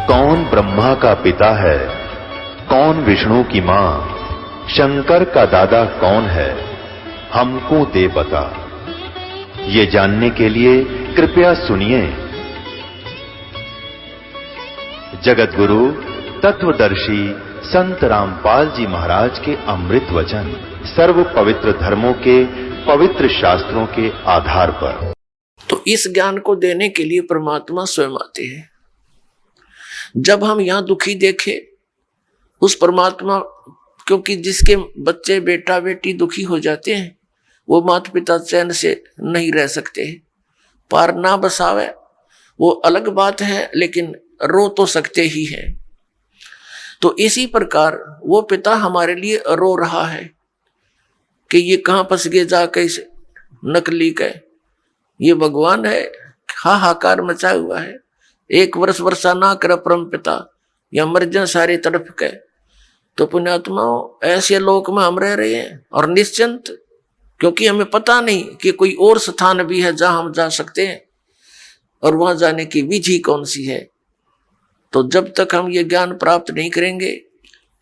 कौन ब्रह्मा का पिता है, कौन विष्णु की मां, शंकर का दादा कौन है, हमको दे बता। ये जानने के लिए कृपया सुनिए। जगत गुरु तत्वदर्शी संत रामपाल जी महाराज के अमृत वचन सर्व पवित्र धर्मों के पवित्र शास्त्रों के आधार पर। तो इस ज्ञान को देने के लिए परमात्मा स्वयं आते हैं। जब हम यहां दुखी देखे उस परमात्मा, क्योंकि जिसके बच्चे बेटा बेटी दुखी हो जाते हैं वो माता पिता चैन से नहीं रह सकते। पार ना बसावे वो अलग बात है, लेकिन रो तो सकते ही हैं। तो इसी प्रकार वो पिता हमारे लिए रो रहा है कि ये कहां फंस गए जाके इस नकली के। ये भगवान है, हाहाकार मचा हुआ है। एक वर्ष वर्षा ना कर परम पिता, या मर जाए सारे तड़प के। तो पुण्यात्माओं, ऐसे लोक में हम रह रहे हैं और निश्चिंत, क्योंकि हमें पता नहीं कि कोई और स्थान भी है जहां हम जा सकते हैं और वहां जाने की विधि कौन सी है। तो जब तक हम ये ज्ञान प्राप्त नहीं करेंगे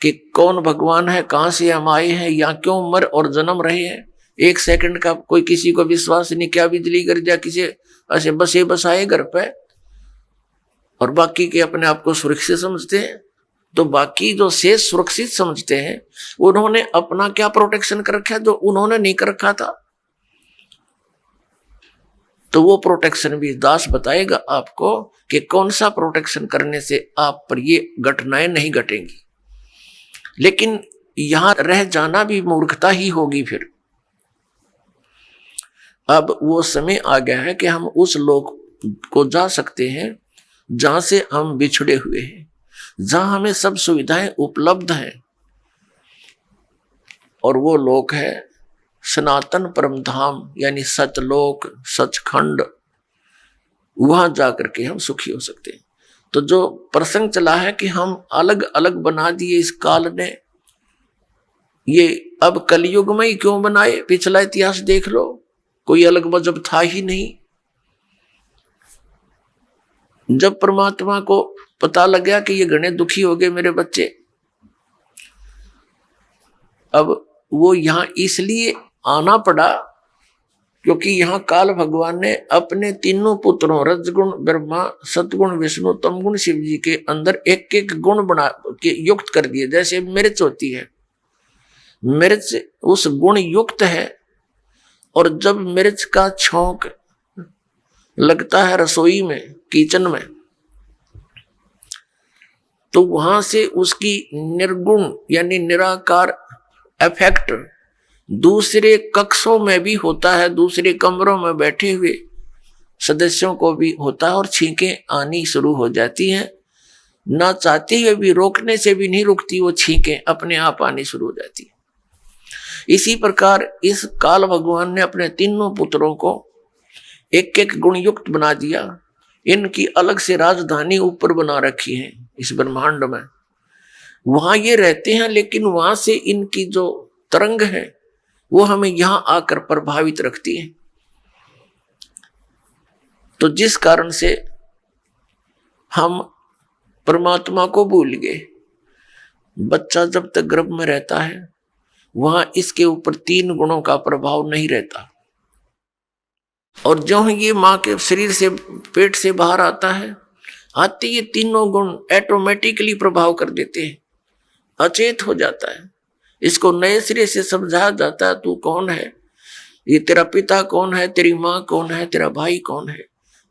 कि कौन भगवान है, कहां से हम आए हैं, या क्यों मर और जन्म रहे हैं, एक सेकंड का कोई किसी को विश्वास नहीं। क्या बिजली गिर जा किसी ऐसे बसे बसाए घर पे, और बाकी के अपने आप को सुरक्षित समझते हैं। तो बाकी जो शेष सुरक्षित समझते हैं उन्होंने अपना क्या प्रोटेक्शन कर रखा है जो उन्होंने नहीं कर रखा था। तो वो प्रोटेक्शन भी दास बताएगा आपको कि कौन सा प्रोटेक्शन करने से आप पर ये घटनाएं नहीं घटेंगी। लेकिन यहां रह जाना भी मूर्खता ही होगी। फिर अब वो समय आ गया है कि हम उस लोक को जा सकते हैं जहां से हम बिछड़े हुए हैं, जहां हमें सब सुविधाएं उपलब्ध हैं। और वो लोक है सनातन परम धाम, यानी सतलोक, सचखंड। वहां जाकर के हम सुखी हो सकते हैं। तो जो प्रसंग चला है कि हम अलग अलग बना दिए इस काल ने, ये अब कलयुग में ही क्यों बनाए? पिछला इतिहास देख लो, कोई अलग मजहब था ही नहीं। जब परमात्मा को पता लग गया कि ये घने दुखी हो गए मेरे बच्चे, अब वो यहां इसलिए आना पड़ा क्योंकि यहां काल भगवान ने अपने तीनों पुत्रों रजगुण ब्रह्मा, सतगुण विष्णु, तमगुण शिव जी के अंदर एक एक गुण बना के युक्त कर दिए। जैसे मिर्च होती है, मिर्च उस गुण युक्त है, और जब मिर्च का छौंक लगता है रसोई में, किचन में, तो वहां से उसकी निर्गुण यानी निराकार इफेक्ट दूसरे कक्षों में भी होता है, दूसरे कमरों में बैठे हुए सदस्यों को भी होता है, और छींकें आनी शुरू हो जाती हैं। ना चाहते हुए भी, रोकने से भी नहीं रुकती, वो छींकें अपने आप आनी शुरू हो जाती है। इसी प्रकार इस काल भगवान ने अपने तीनों पुत्रों को एक एक गुण युक्त बना दिया। इनकी अलग से राजधानी ऊपर बना रखी है इस ब्रह्मांड में। वहां ये रहते हैं, लेकिन वहां से इनकी जो तरंग है वो हमें यहां आकर प्रभावित रखती है। तो जिस कारण से हम परमात्मा को भूल गए। बच्चा जब तक गर्भ में रहता है वहां इसके ऊपर तीन गुणों का प्रभाव नहीं रहता, और जो ये मां के शरीर से, पेट से बाहर आता है, आते ये तीनों गुण ऑटोमेटिकली प्रभाव कर देते हैं, अचेत हो जाता है। इसको नए सिरे से समझाया जाता है, तू कौन है, ये तेरा पिता कौन है, तेरी माँ कौन है, तेरा भाई कौन है।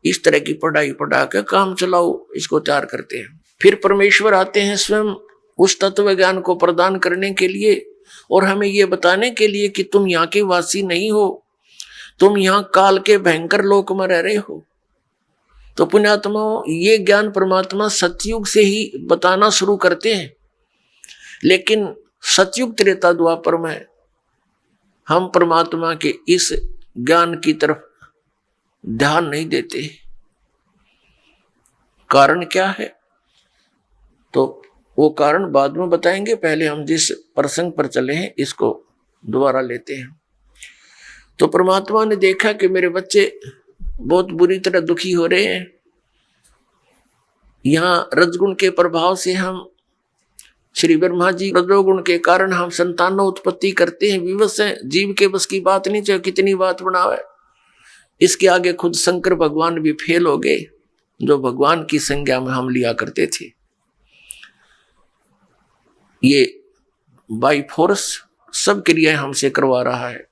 इस तरह की पढ़ाई पढ़ा के काम चलाओ, इसको तैयार करते हैं। फिर परमेश्वर आते हैं स्वयं उस तत्व ज्ञान को प्रदान करने के लिए, और हमें ये बताने के लिए कि तुम यहाँ के वासी नहीं हो, तुम यहाँ काल के भयंकर लोक में रह रहे हो। तो पुण्यात्माओं, ये ज्ञान परमात्मा सतयुग से ही बताना शुरू करते हैं, लेकिन सतयुग त्रेता द्वापर में हम परमात्मा के इस ज्ञान की तरफ ध्यान नहीं देते। कारण क्या है? तो वो कारण बाद में बताएंगे, पहले हम जिस प्रसंग पर चले हैं इसको दोबारा लेते हैं। तो परमात्मा ने देखा कि मेरे बच्चे बहुत बुरी तरह दुखी हो रहे हैं, यहाँ रजगुण के प्रभाव से हम श्री ब्रह्मा जी रजोगुण के कारण हम संतानों उत्पत्ति करते हैं, विवश है, जीव के बस की बात नहीं, चाहे कितनी बात बनावे। इसके आगे खुद शंकर भगवान भी फेल हो गए, जो भगवान की संज्ञा में हम लिया करते थे। ये बाई फोर्स सब क्रियाएं हमसे करवा रहा है।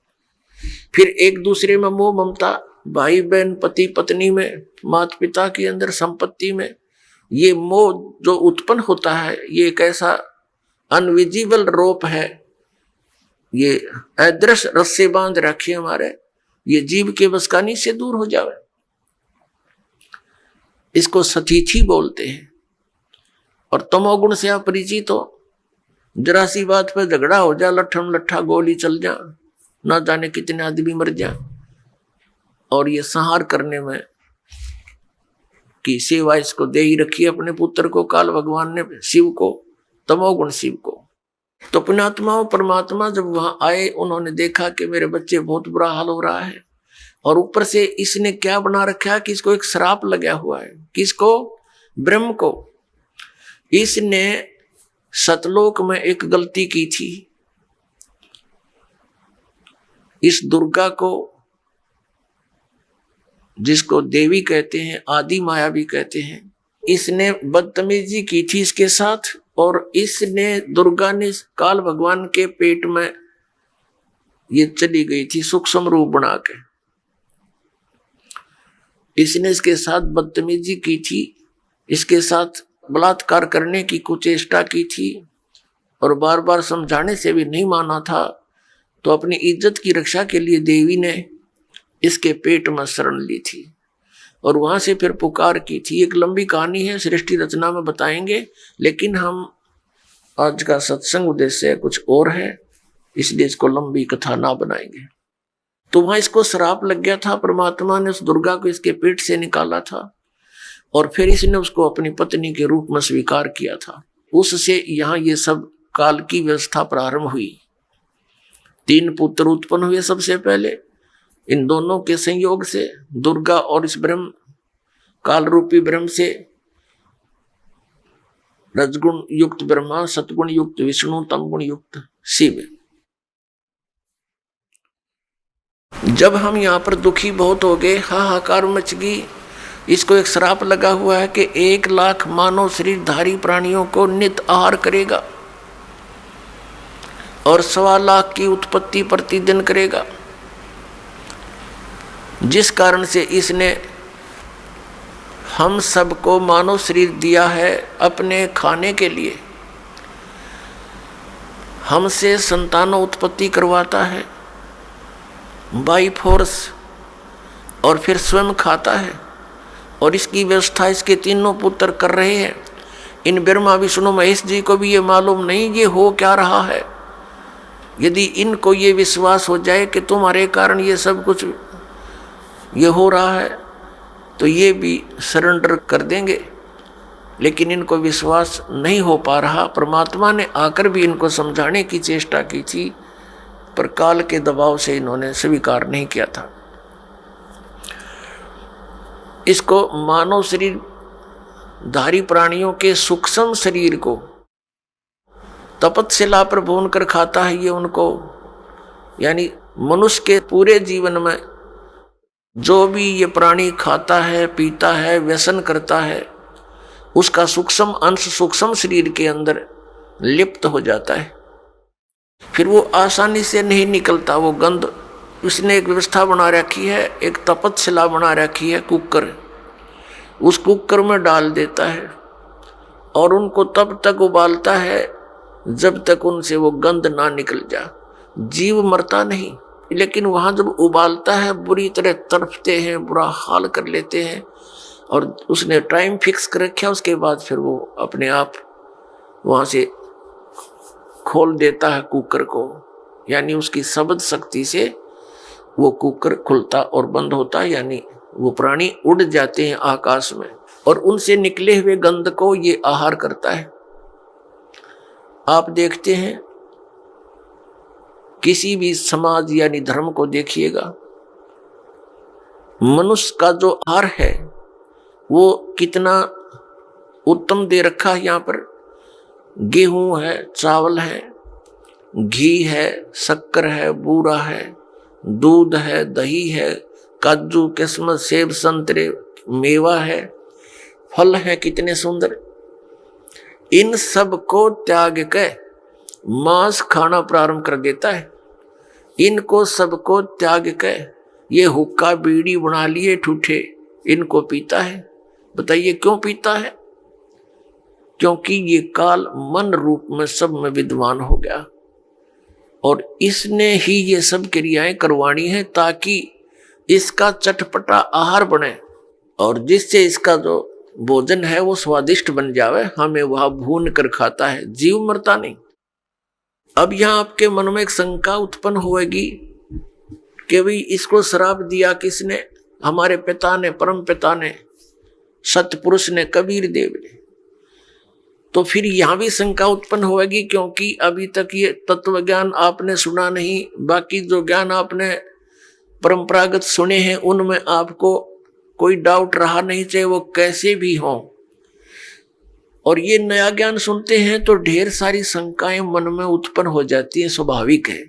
फिर एक दूसरे में मोह ममता, भाई बहन, पति पत्नी में, माता पिता के अंदर, संपत्ति में, ये मोह जो उत्पन्न होता है, ये एक ऐसा अनविजिबल रोप है, ये अदृश्य रस्से बांध रखे हमारे, ये जीव के बस का नहीं से दूर हो जावे। इसको सतीथी बोलते हैं। और तमोगुण से आप परिचित हो, जरा सी बात पर झगड़ा हो जा, लट्ठम लट्ठा गोली चल जा, ना जाने कितने आदमी मर जा। और ये संहार करने में की सेवा इसको दे ही रखी अपने पुत्र को, काल भगवान ने शिव को, तमोगुण शिव को। तो पुण्यात्मा परमात्मा जब वहां आए, उन्होंने देखा कि मेरे बच्चे बहुत बुरा हाल हो रहा है। और ऊपर से इसने क्या बना रखा है कि इसको एक श्राप लगा हुआ है। किसको? ब्रह्म को। इसने सतलोक में एक गलती की थी। इस दुर्गा को, जिसको देवी कहते हैं, आदि माया भी कहते हैं, इसने बदतमीजी की थी इसके साथ। और इसने, दुर्गा ने काल भगवान के पेट में ये चली गई थी सूक्ष्म रूप बना के। इसने इसके साथ बदतमीजी की थी, इसके साथ बलात्कार करने की कुचेष्टा की थी। और बार बार समझाने से भी नहीं माना था। तो अपनी इज्जत की रक्षा के लिए देवी ने इसके पेट में शरण ली थी और वहां से फिर पुकार की थी। एक लंबी कहानी है, सृष्टि रचना में बताएंगे, लेकिन हम आज का सत्संग उद्देश्य कुछ और है, इसलिए इसको लंबी कथा ना बनाएंगे। तो वहां इसको श्राप लग गया था। परमात्मा ने उस दुर्गा को इसके पेट से निकाला था और फिर इसने उसको अपनी पत्नी के रूप में स्वीकार किया था। उससे यहाँ ये सब काल की व्यवस्था प्रारंभ हुई। 3 पुत्र उत्पन्न हुए सबसे पहले। इन दोनों के संयोग से, दुर्गा और इस ब्रह्म, काल रूपी ब्रह्म से, रजगुण युक्त ब्रह्मा, सतगुण युक्त विष्णु, तमगुण युक्त शिव। जब हम यहाँ पर दुखी बहुत हो गए, हाहाकार मच गई, इसको एक श्राप लगा हुआ है कि 1 लाख मानव शरीरधारी प्राणियों को नित आहार करेगा और 1.25 लाख की उत्पत्ति प्रतिदिन करेगा। जिस कारण से इसने हम सबको मानव शरीर दिया है अपने खाने के लिए। हमसे संतानों उत्पत्ति करवाता है बाई फोर्स और फिर स्वयं खाता है। और इसकी व्यवस्था इसके 3 पुत्र कर रहे हैं। इन ब्रह्मा विष्णु महेश जी को भी ये मालूम नहीं ये हो क्या रहा है। यदि इनको ये विश्वास हो जाए कि तुम्हारे कारण ये सब कुछ ये हो रहा है, तो ये भी सरेंडर कर देंगे। लेकिन इनको विश्वास नहीं हो पा रहा। परमात्मा ने आकर भी इनको समझाने की चेष्टा की थी, पर काल के दबाव से इन्होंने स्वीकार नहीं किया था। इसको मानव शरीर धारी प्राणियों के सूक्ष्म शरीर को तपस्या पर भून कर खाता है ये उनको। यानी मनुष्य के पूरे जीवन में जो भी ये प्राणी खाता है, पीता है, व्यसन करता है, उसका सूक्ष्म अंश सूक्ष्म शरीर के अंदर लिप्त हो जाता है। फिर वो आसानी से नहीं निकलता वो गंध। उसने एक व्यवस्था बना रखी है, एक तपस्या बना रखी है, कुकर। उस कुकर में डाल देता है और उनको तब तक उबालता है जब तक उनसे वो गंध ना निकल जा। जीव मरता नहीं, लेकिन वहां जब उबालता है बुरी तरह तड़पते हैं, बुरा हाल कर लेते हैं। और उसने टाइम फिक्स कर रखा, उसके बाद फिर वो अपने आप वहां से खोल देता है कुकर को। यानी उसकी शब्द शक्ति से वो कुकर खुलता और बंद होता है। यानी वो प्राणी उड़ जाते हैं आकाश में और उनसे निकले हुए गंध को ये आहार करता है। आप देखते हैं किसी भी समाज यानी धर्म को देखिएगा, मनुष्य का जो आहार है वो कितना उत्तम दे रखा है। यहाँ पर गेहूं है, चावल है, घी है, शक्कर है, बूरा है, दूध है, दही है, काजू, किस्मत, सेब, संतरे, मेवा है, फल है, कितने सुंदर। इन सब को त्याग के मांस खाना प्रारंभ कर देता है। इनको सबको त्याग के ये हुक्का बीड़ी बना लिए ठूठे, इनको पीता है। बताइए क्यों पीता है? क्योंकि ये काल मन रूप में सब में विद्वान हो गया और इसने ही ये सब क्रियाएं करवानी है ताकि इसका चटपटा आहार बने और जिससे इसका जो भोजन है वो स्वादिष्ट बन जावे। हमें वह भून कर खाता है, जीव मरता नहीं। अब यहां आपके मन में एक शंका उत्पन्न होगी कि भाई इसको श्राप दिया किसने? हमारे पिता ने, परम पिता ने, सतपुरुष ने, कबीर देव ने। तो फिर यहां भी शंका उत्पन्न होगी क्योंकि अभी तक ये तत्व ज्ञान आपने सुना नहीं। बाकी जो ज्ञान आपने परंपरागत सुने हैं उनमें आपको कोई डाउट रहा नहीं, चाहे वो कैसे भी हो। और ये नया ज्ञान सुनते हैं तो ढेर सारी शंकाएं मन में उत्पन्न हो जाती है, स्वाभाविक है।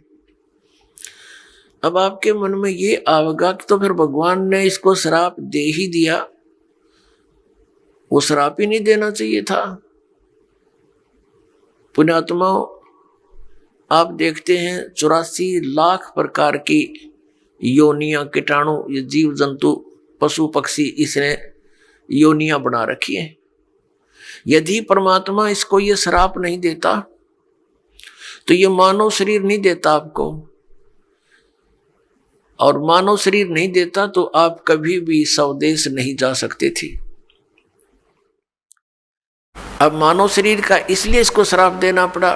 अब आपके मन में ये आवेगा कि तो फिर भगवान ने इसको श्राप दे ही दिया, वो श्राप ही नहीं देना चाहिए था। पुण्यात्माओं, आप देखते हैं 84 लाख प्रकार की योनियां, कीटाणु, ये जीव जंतु, पशु पक्षी, इसने योनियां बना रखी है। यदि परमात्मा इसको ये श्राप नहीं देता तो ये मानव शरीर नहीं देता आपको, और मानव शरीर नहीं देता तो आप कभी भी स्वदेश नहीं जा सकते थे। अब मानव शरीर का इसलिए इसको श्राप देना पड़ा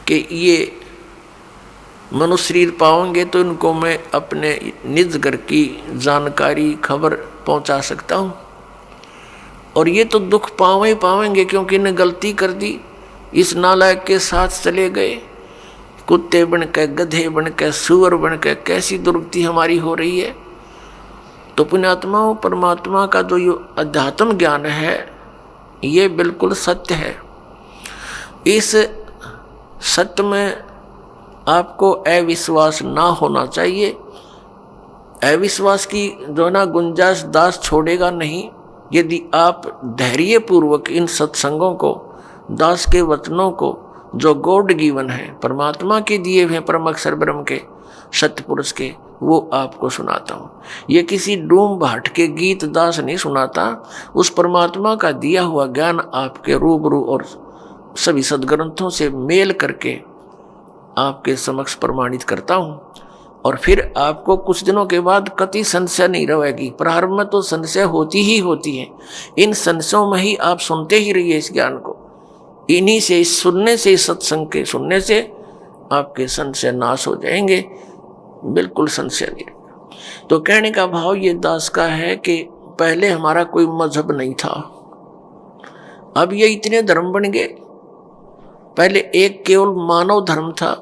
कि ये मनुष्य शरीर पाओगे तो इनको मैं अपने निज घर की जानकारी, खबर पहुंचा सकता हूं, और ये तो दुख पावेंगे क्योंकि इन्हें गलती कर दी, इस नालायक के साथ चले गए, कुत्ते बन के, गधे बन के, सुअर बन के, कैसी दुर्गति हमारी हो रही है। तो पुण्यात्माओं, परमात्मा का जो ये अध्यात्म ज्ञान है ये बिल्कुल सत्य है। इस सत्य में आपको अविश्वास ना होना चाहिए। अविश्वास की जो ना गुंजाइश दास छोड़ेगा नहीं। यदि आप धैर्य पूर्वक इन सत्संगों को, दास के वचनों को, जो गॉड गिवन है, परमात्मा के दिए हुए परम अक्षर ब्रह्म के, सतपुरुष के, वो आपको सुनाता हूँ। ये किसी डूम भाट के गीत दास नहीं सुनाता, उस परमात्मा का दिया हुआ ज्ञान आपके रूबरू और सभी सदग्रंथों से मेल करके आपके समक्ष प्रमाणित करता हूँ। और फिर आपको कुछ दिनों के बाद कति संशय नहीं रहेगी। प्रारंभ में तो संशय होती ही होती है, इन संशयों में ही आप सुनते ही रहिए इस ज्ञान को। इन्हीं से, इस सुनने से, इस सत्संग के सुनने से आपके संशय नाश हो जाएंगे, बिल्कुल संशय नहीं। तो कहने का भाव ये दास का है कि पहले हमारा कोई मजहब नहीं था, अब ये इतने धर्म बन गए। पहले एक केवल मानव धर्म था,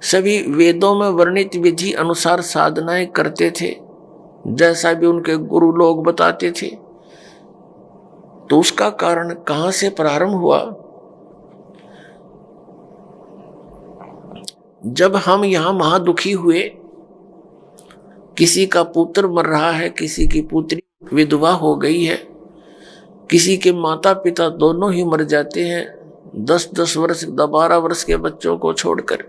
सभी वेदों में वर्णित विधि अनुसार साधनाएं करते थे, जैसा भी उनके गुरु लोग बताते थे। तो उसका कारण कहां से प्रारंभ हुआ? जब हम यहां महादुखी हुए, किसी का पुत्र मर रहा है, किसी की पुत्री विधवा हो गई है, किसी के माता पिता दोनों ही मर जाते हैं 10-10 वर्ष, 12 वर्ष के बच्चों को छोड़कर,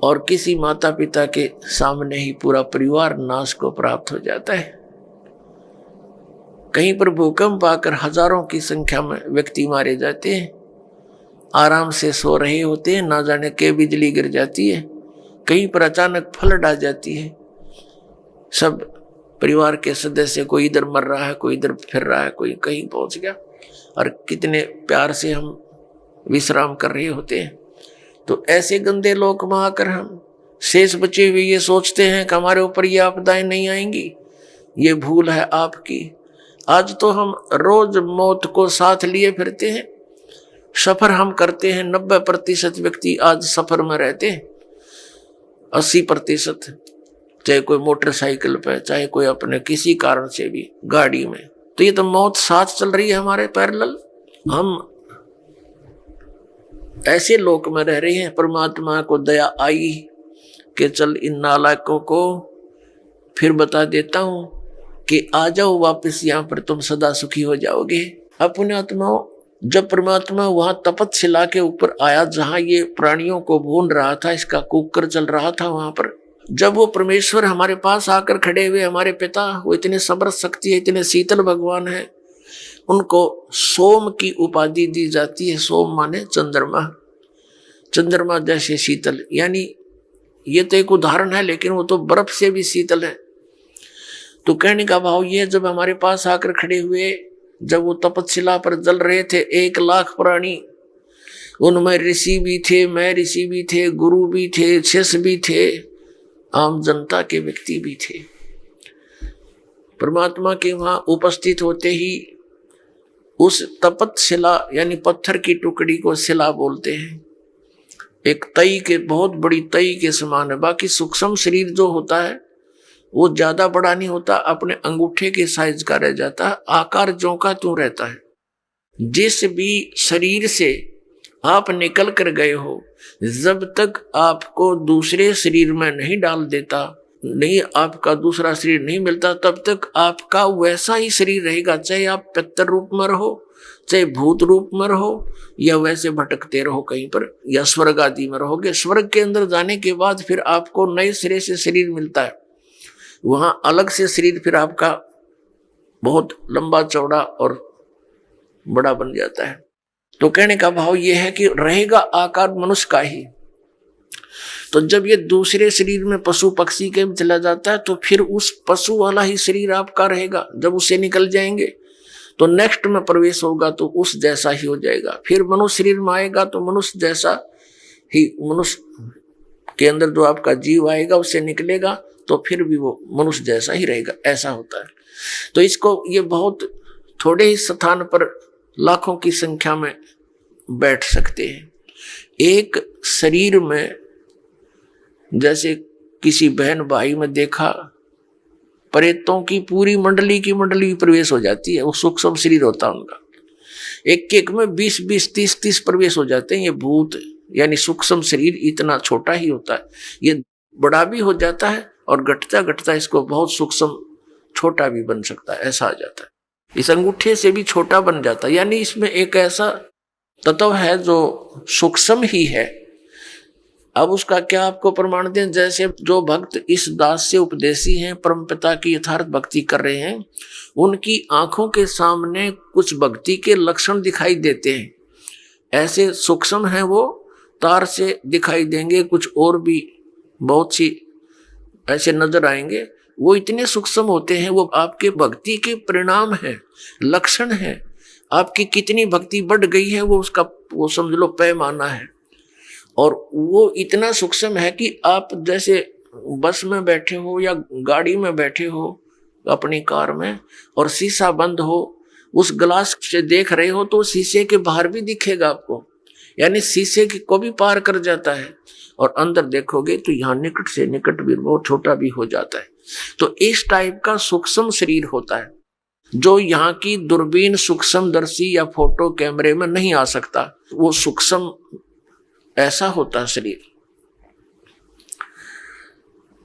और किसी माता पिता के सामने ही पूरा परिवार नाश को प्राप्त हो जाता है। कहीं पर भूकंप आकर हजारों की संख्या में व्यक्ति मारे जाते हैं, आराम से सो रहे होते हैं, ना जाने के बिजली गिर जाती है, कहीं पर अचानक फ्लड आ जाती है, सब परिवार के सदस्य, कोई इधर मर रहा है, कोई इधर फिर रहा है, कोई कहीं पहुंच गया, और कितने प्यार से हम विश्राम कर रहे होते हैं। तो ऐसे गंदे लोक में आकर हम शेष बचे हुए ये सोचते हैं कि हमारे ऊपर ये आपदाएं नहीं आएंगी। ये भूल है आपकी। आज तो हम रोज मौत को साथ लिए फिरते हैं, सफर हम करते हैं। 90% व्यक्ति आज सफर में रहते हैं, 80% चाहे कोई मोटरसाइकिल पे, चाहे कोई अपने किसी कारण से भी गाड़ी में, तो ये तो मौत साथ चल रही है हमारे पैरेलल। हम ऐसे लोक में रह रहे हैं, परमात्मा को दया आई कि चल इन नालायकों को फिर बता देता हूं कि आ जाओ वापस यहाँ पर, तुम सदा सुखी हो जाओगे। अपने आत्माओं, जब परमात्मा वहां तपतशिला के ऊपर आया जहां ये प्राणियों को भून रहा था, इसका कुकर चल रहा था, वहां पर जब वो परमेश्वर हमारे पास आकर खड़े हुए, हमारे पिता, वो इतने सब्र शक्ति है, इतने शीतल भगवान है, उनको सोम की उपाधि दी जाती है। सोम माने चंद्रमा, चंद्रमा जैसे शीतल, यानी ये तो एक उदाहरण है, लेकिन वो तो बर्फ से भी शीतल है। तो कहने का भाव ये, जब हमारे पास आकर खड़े हुए, जब वो तपतशिला पर जल रहे थे, 1 लाख प्राणी, उनमें ऋषि भी थे, मैं ऋषि भी थे, गुरु भी थे, शिष्य भी थे, आम जनता के व्यक्ति भी थे। परमात्मा के वहां उपस्थित होते ही उस तपतशिला यानी पत्थर की टुकड़ी को शिला बोलते हैं। एक तई के, बहुत बड़ी तई के समान है। बाकी सूक्ष्म शरीर जो होता है वो ज्यादा बड़ा नहीं होता, अपने अंगूठे के साइज का रह जाता है, आकार ज्यों का त्यों रहता है। जिस भी शरीर से आप निकल कर गए हो, जब तक आपको दूसरे शरीर में नहीं डाल देता, नहीं आपका दूसरा शरीर नहीं मिलता, तब तक आपका वैसा ही शरीर रहेगा, चाहे आप पितर रूप में रहो, चाहे भूत रूप में रहो, या वैसे भटकते रहो कहीं पर, या स्वर्ग आदि में रहोगे। स्वर्ग के अंदर जाने के बाद फिर आपको नए सिरे से शरीर मिलता है, वहां अलग से शरीर फिर आपका बहुत लंबा चौड़ा और बड़ा बन जाता है। तो कहने का भाव ये है कि रहेगा आकार मनुष्य का ही। तो जब ये दूसरे शरीर में पशु पक्षी के में चला जाता है, तो फिर उस पशु वाला ही शरीर आपका रहेगा। जब उससे निकल जाएंगे तो नेक्स्ट में प्रवेश होगा तो उस जैसा ही हो जाएगा। फिर मनुष्य शरीर में आएगा तो मनुष्य जैसा ही, मनुष्य के अंदर जो आपका जीव आएगा उससे निकलेगा तो फिर भी वो मनुष्य जैसा ही रहेगा, ऐसा होता है। तो इसको ये बहुत थोड़े ही स्थान पर लाखों की संख्या में बैठ सकते हैं। एक शरीर में जैसे किसी बहन भाई में देखा, प्रेतों की पूरी मंडली की मंडली प्रवेश हो जाती है, वो सूक्ष्म शरीर होता है उनका। एक एक में 20-20, 30-30 प्रवेश हो जाते हैं। ये भूत यानी सूक्ष्म शरीर इतना छोटा ही होता है, ये बड़ा भी हो जाता है और घटता घटता इसको बहुत सूक्ष्म छोटा भी बन सकता है, ऐसा आ जाता है। इस अंगूठे से भी छोटा बन जाता है, यानी इसमें एक ऐसा तत्व है जो सूक्ष्म ही है। अब उसका क्या आपको प्रमाण दें? जैसे जो भक्त इस दास से उपदेशी हैं, परमपिता की यथार्थ भक्ति कर रहे हैं, उनकी आंखों के सामने कुछ भक्ति के लक्षण दिखाई देते हैं, ऐसे सूक्ष्म हैं वो, तार से दिखाई देंगे, कुछ और भी बहुत सी ऐसे नजर आएंगे। वो इतने सूक्ष्म होते हैं, वो आपके भक्ति के परिणाम है, लक्षण है। आपकी कितनी भक्ति बढ़ गई है वो उसका, वो समझ लो पैमाना है। और वो इतना सूक्ष्म है कि आप जैसे बस में बैठे हो या गाड़ी में बैठे हो अपनी कार में, और शीशा बंद हो, उस ग्लास से देख रहे हो तो शीशे के बाहर भी दिखेगा आपको, यानी शीशे को भी पार कर जाता है। और अंदर देखोगे तो यहाँ निकट से निकट भी बहुत छोटा भी हो जाता है। तो इस टाइप का सूक्ष्म शरीर होता है जो यहाँ की दूरबीन सूक्ष्मदर्शी या फोटो कैमरे में नहीं आ सकता। वो सूक्ष्म ऐसा होता है शरीर।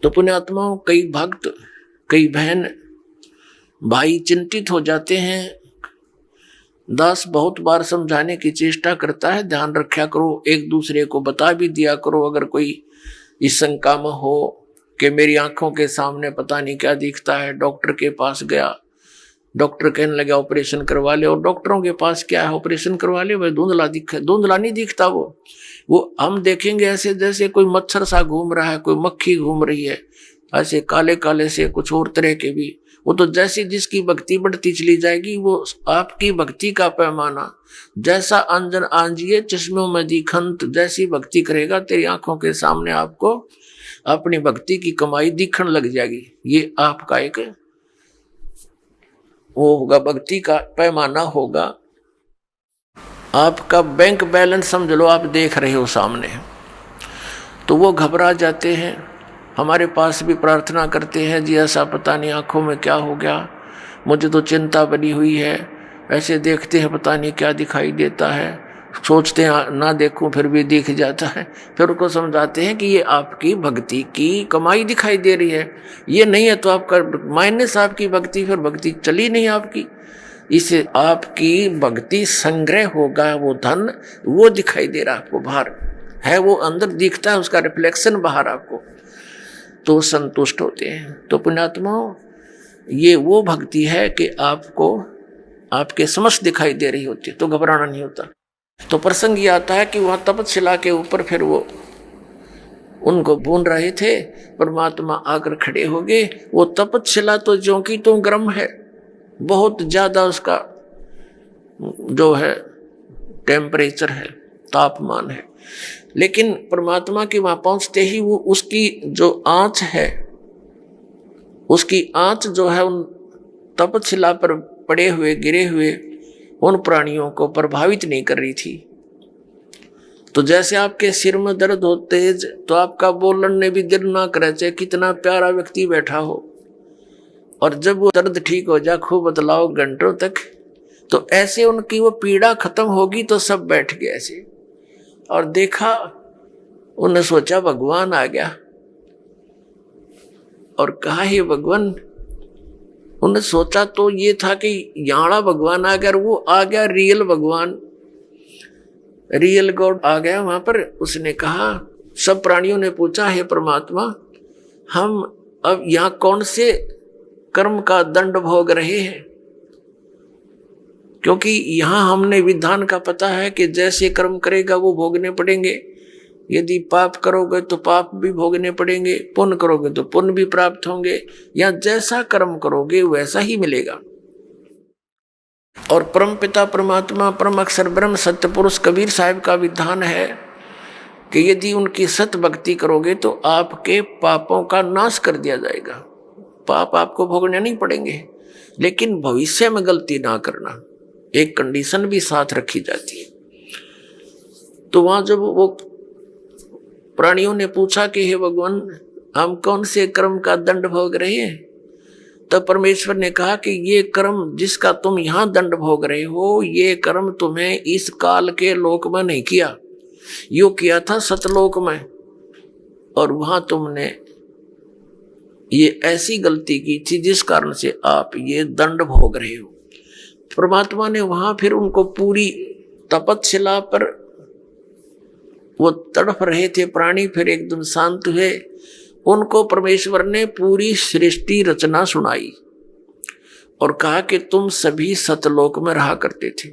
तो पुण्यात्माओं, कई भक्त, कई बहन भाई चिंतित हो जाते हैं। दास बहुत बार समझाने की चेष्टा करता है, ध्यान रखा करो, एक दूसरे को बता भी दिया करो। अगर कोई इस शंका में हो कि मेरी आंखों के सामने पता नहीं क्या दिखता है, डॉक्टर के पास गया, डॉक्टर कहने लगा ऑपरेशन करवा ले, और डॉक्टरों के पास क्या है, ऑपरेशन करवा ले, वह धुंधला दिखे, धुंधला नहीं दिखता वो हम देखेंगे ऐसे जैसे कोई मच्छर सा घूम रहा है, कोई मक्खी घूम रही है, ऐसे काले काले से कुछ और तरह के भी। वो तो जैसी जिसकी भक्ति बढ़ती चली जाएगी, वो आपकी भक्ति का पैमाना जैसा अंजन आंजिए चश्मों में दिखंत, जैसी भक्ति करेगा तेरी आंखों के सामने आपको अपनी भक्ति की कमाई दिखने लग जाएगी। ये आपका एक वो होगा, भक्ति का पैमाना होगा। आपका बैंक बैलेंस समझ लो, आप देख रहे हो सामने, तो वो घबरा जाते हैं, हमारे पास भी प्रार्थना करते हैं, जी ऐसा पता नहीं आंखों में क्या हो गया, मुझे तो चिंता बनी हुई है, ऐसे देखते हैं पता नहीं क्या दिखाई देता है, सोचते हैं ना देखूं फिर भी दिख जाता है। फिर उनको समझाते हैं कि ये आपकी भक्ति की कमाई दिखाई दे रही है, ये नहीं है तो आपका माइनस आपकी भक्ति, फिर भक्ति चली नहीं आपकी। इसे आपकी भक्ति संग्रह होगा, वो धन वो दिखाई दे रहा आपको, बाहर है वो अंदर दिखता है, उसका रिफ्लेक्शन बाहर आपको, तो संतुष्ट होते हैं। तो पुण्यात्माओं, ये वो भक्ति है कि आपको आपके समक्ष दिखाई दे रही होती है तो घबराना नहीं होता। तो प्रसंग ये आता है कि वहां तपतशिला के ऊपर फिर वो उनको भून रहे थे, परमात्मा आकर खड़े हो गए। वो तपतशिला तो ज्यों की तो गर्म है, बहुत ज्यादा उसका जो है टेम्परेचर है, तापमान है, लेकिन परमात्मा के वहां पहुंचते ही वो उसकी जो आंच है, उसकी आंच जो है उन तपतशिला पर पड़े हुए गिरे हुए उन प्राणियों को प्रभावित नहीं कर रही थी। तो जैसे आपके सिर में दर्द हो तेज, तो आपका बोलने भी दिल ना करे, चाहे कितना प्यारा व्यक्ति बैठा हो, और जब वो दर्द ठीक हो जाए खूब बतलाओ घंटों तक, तो ऐसे उनकी वो पीड़ा खत्म होगी तो सब बैठ गए ऐसे। और देखा, उन्हें सोचा भगवान आ गया, और कहा हे भगवान, उन्हें सोचा तो ये था कि यहाँ भगवान आ गया, और वो आ गया रियल भगवान, रियल गॉड आ गया वहां पर। उसने कहा, सब प्राणियों ने पूछा, हे परमात्मा, हम अब यहाँ कौन से कर्म का दंड भोग रहे हैं? क्योंकि यहाँ हमने विधान का पता है कि जैसे कर्म करेगा वो भोगने पड़ेंगे। यदि पाप करोगे तो पाप भी भोगने पड़ेंगे, पुण्य करोगे तो पुण्य भी प्राप्त होंगे, या जैसा कर्म करोगे वैसा ही मिलेगा। और परम पिता परमात्मा परम अक्षर ब्रह्म सत्य पुरुष कबीर साहिब का विधान है कि यदि उनकी सत भक्ति करोगे तो आपके पापों का नाश कर दिया जाएगा। पाप आपको भोगने नहीं पड़ेंगे, लेकिन भविष्य में गलती ना करना, एक कंडीशन भी साथ रखी जाती है। तो वहां जब वो प्राणियों ने पूछा कि हे भगवान, हम कौन से कर्म का दंड भोग रहे हैं, तब परमेश्वर ने कहा कि ये कर्म जिसका तुम यहाँ दंड भोग रहे हो, ये कर्म तुम्हें इस काल के लोक में नहीं किया, यो किया था सतलोक में, और वहां तुमने ये ऐसी गलती की थी जिस कारण से आप ये दंड भोग रहे हो। परमात्मा ने वहां फिर उनको पूरी तपतशिला पर वो तड़प रहे थे प्राणी, फिर एकदम शांत हुए। उनको परमेश्वर ने पूरी सृष्टि रचना सुनाई और कहा कि तुम सभी सतलोक में रहा करते थे,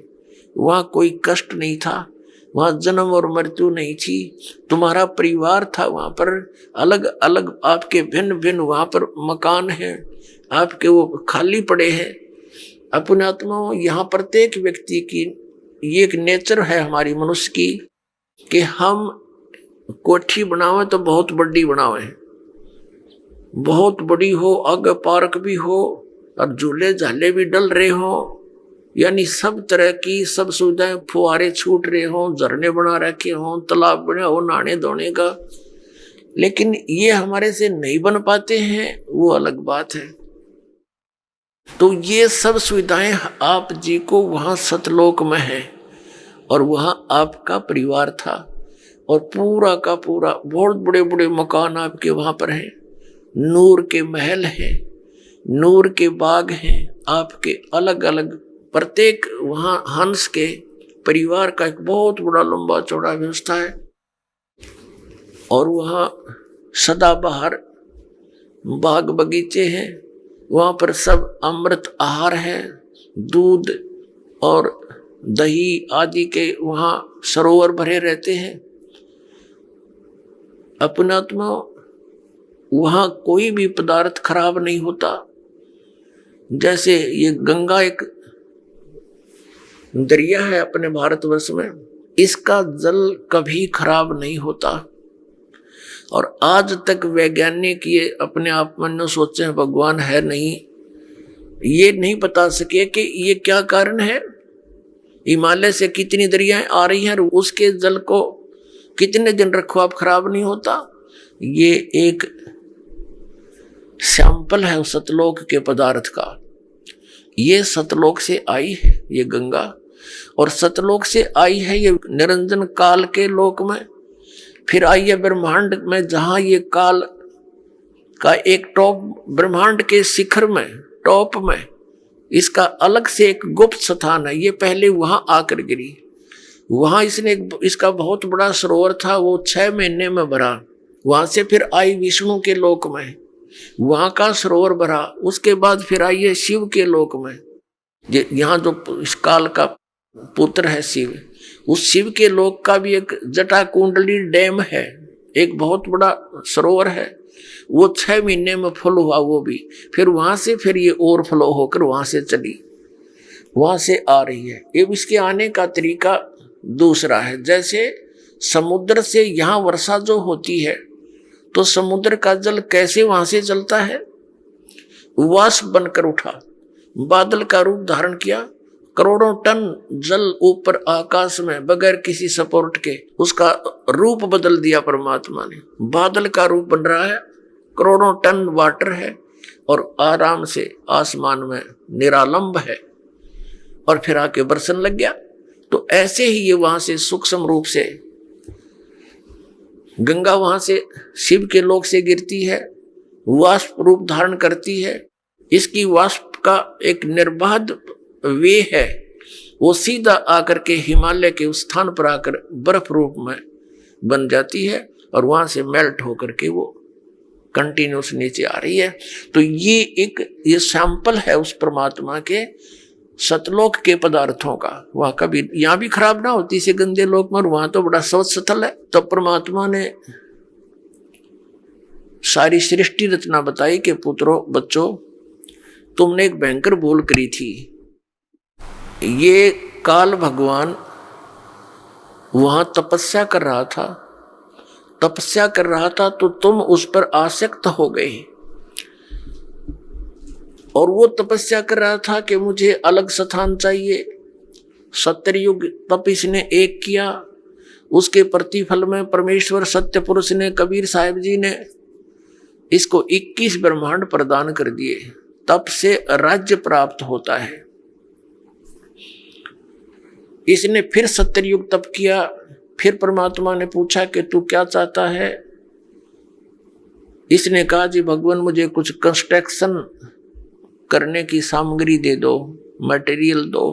वहां कोई कष्ट नहीं था, वहां जन्म और मृत्यु नहीं थी, तुम्हारा परिवार था, वहां पर अलग अलग आपके भिन्न भिन्न वहां पर मकान हैं, आपके वो खाली पड़े हैं। अपने आत्माओं, यहाँ प्रत्येक व्यक्ति की ये एक नेचर है हमारी मनुष्य की कि हम कोठी बनावे तो बहुत बड़ी बनावे, बहुत बड़ी हो, आगे पार्क भी हो और झूले झाले भी डल रहे हो, यानी सब तरह की सब सुविधाएं, फुहारे छूट रहे हो, झरने बना रखे हो, तालाब बने हो नहाने धोने का, लेकिन ये हमारे से नहीं बन पाते हैं, वो अलग बात है। तो ये सब सुविधाएं आप जी को वहां सतलोक में है, और वहां आपका परिवार था, और पूरा का पूरा बहुत बड़े बड़े मकान आपके वहां पर हैं, नूर के महल हैं, नूर के बाग हैं आपके, अलग अलग प्रत्येक वहां हंस के परिवार का एक बहुत बड़ा लंबा चौड़ा व्यवस्था है। और वहां सदाबहार बाग बगीचे हैं, वहां पर सब अमृत आहार है, दूध और दही आदि के वहां सरोवर भरे रहते हैं। अपनात्मा, वहां कोई भी पदार्थ खराब नहीं होता। जैसे ये गंगा एक दरिया है अपने भारतवर्ष में, इसका जल कभी खराब नहीं होता, और आज तक वैज्ञानिक ये अपने आप में सोचे हैं भगवान है नहीं, ये नहीं बता सके कि ये क्या कारण है। हिमालय से कितनी दरियाएं आ रही हैं, उसके जल को कितने दिन रखो आप खराब नहीं होता। ये एक सैंपल है सतलोक के पदार्थ का। ये सतलोक से आई है ये गंगा, और सतलोक से आई है ये निरंजन काल के लोक में, फिर आई है ब्रह्मांड में, जहां ये काल का एक टॉप, ब्रह्मांड के शिखर में टॉप में इसका अलग से एक गुप्त स्थान है। ये पहले वहां आकर गिरी, वहां इसका बहुत बड़ा सरोवर था, वो 6 महीने में भरा। वहां से फिर आई विष्णु के लोक में, वहां का सरोवर भरा। उसके बाद फिर आई है शिव के लोक में, यहाँ जो इस काल का पुत्र है शिव, उस शिव के लोक का भी एक जटा कुंडली डैम है, एक बहुत बड़ा सरोवर है, वो 6 महीने में फुल हुआ वो भी। फिर वहां से फिर ये ओवरफ्लो होकर वहां से चली, वहां से आ रही है। ये इसके आने का तरीका दूसरा है। जैसे समुद्र से यहाँ वर्षा जो होती है तो समुद्र का जल कैसे वहां से चलता है, वाष्प बनकर उठा, बादल का रूप धारण किया, करोड़ों टन जल ऊपर आकाश में बगैर किसी सपोर्ट के उसका रूप बदल दिया परमात्मा ने। बादल का रूप बन रहा है, करोड़ों टन वाटर है और आराम से आसमान में निरालंब है, और फिर आके बरसन लग गया। तो ऐसे ही ये वहां से सूक्ष्म रूप से गंगा वहां से शिव के लोक से गिरती है, वाष्प रूप धारण करती है। इसकी वाष्प का एक निर्बाध वे है, वो सीधा आकर के हिमालय के उस स्थान पर आकर बर्फ रूप में बन जाती है, और वहां से मेल्ट होकर के वो कंटिन्यूस नीचे आ रही है। तो ये सैंपल है उस परमात्मा के सतलोक के पदार्थों का। वहां कभी यहां भी खराब ना होती से गंदे लोक में, वहां तो बड़ा स्वच्छ स्थल है। तो परमात्मा ने सारी सृष्टि रचना बताई कि पुत्रों बच्चों, तुमने एक भयंकर भूल करी थी। ये काल भगवान वहां तपस्या कर रहा था, तो तुम उस पर आसक्त हो गए, और वो तपस्या कर रहा था कि मुझे अलग स्थान चाहिए। सत्ययुग तप इसने एक किया, उसके प्रतिफल में परमेश्वर सत्य पुरुष ने, कबीर साहिब जी ने इसको 21 ब्रह्मांड प्रदान कर दिए। तप से राज्य प्राप्त होता है। इसने फिर सत्ययुग तप किया। फिर परमात्मा ने पूछा कि तू क्या चाहता है। इसने कहा जी भगवान मुझे कुछ कंस्ट्रक्शन करने की सामग्री दे दो, मटेरियल दो।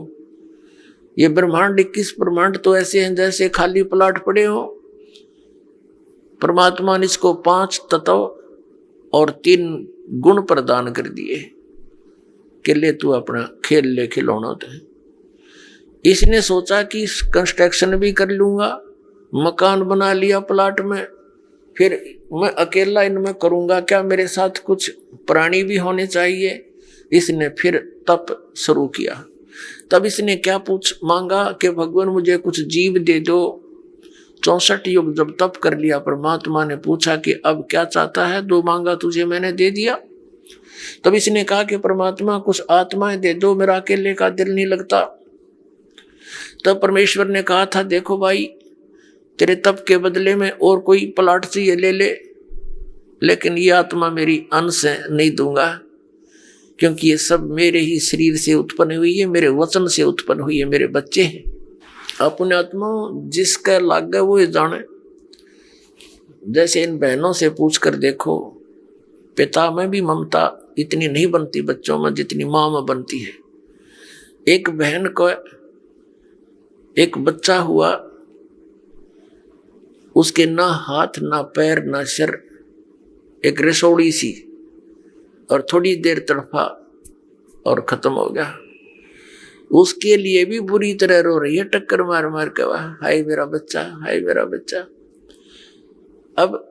ये ब्रह्मांड 21 ब्रह्मांड तो ऐसे हैं जैसे खाली प्लाट पड़े हो। परमात्मा ने इसको 5 तत्व और 3 गुण प्रदान कर दिए कि ले तू अपना खेल ले खिलौना। तो इसने सोचा कि कंस्ट्रक्शन भी कर लूंगा, मकान बना लिया प्लाट में, फिर मैं अकेला इनमें करूंगा क्या, मेरे साथ कुछ प्राणी भी होने चाहिए। इसने फिर तप शुरू किया। तब इसने क्या मांगा कि भगवान मुझे कुछ जीव दे दो। 64 युग जब तप कर लिया, परमात्मा ने पूछा कि अब क्या चाहता है, जो मांगा तुझे मैंने दे दिया। तब इसने कहा कि परमात्मा कुछ आत्माएं दे दो, मेरा अकेले का दिल नहीं लगता। तब परमेश्वर ने कहा था देखो भाई, तेरे तप के बदले में और कोई प्लाट चाहिए ले ले, लेकिन ये आत्मा मेरी अंश है, नहीं दूंगा, क्योंकि ये सब मेरे ही शरीर से उत्पन्न हुई है, मेरे वचन से उत्पन्न हुई है, मेरे बच्चे हैं। अपने आत्मा जिसका लाग गया वो जाने। जैसे इन बहनों से पूछ कर देखो, पिता में भी ममता इतनी नहीं बनती बच्चों में जितनी माँ में बनती है। एक बहन को एक बच्चा हुआ, उसके ना हाथ ना पैर ना सिर, एक रसोड़ी सी, और थोड़ी देर तड़फा और खत्म हो गया। उसके लिए भी बुरी तरह रो रही है, टक्कर मार मार के, हाय मेरा बच्चा, हाय मेरा बच्चा। अब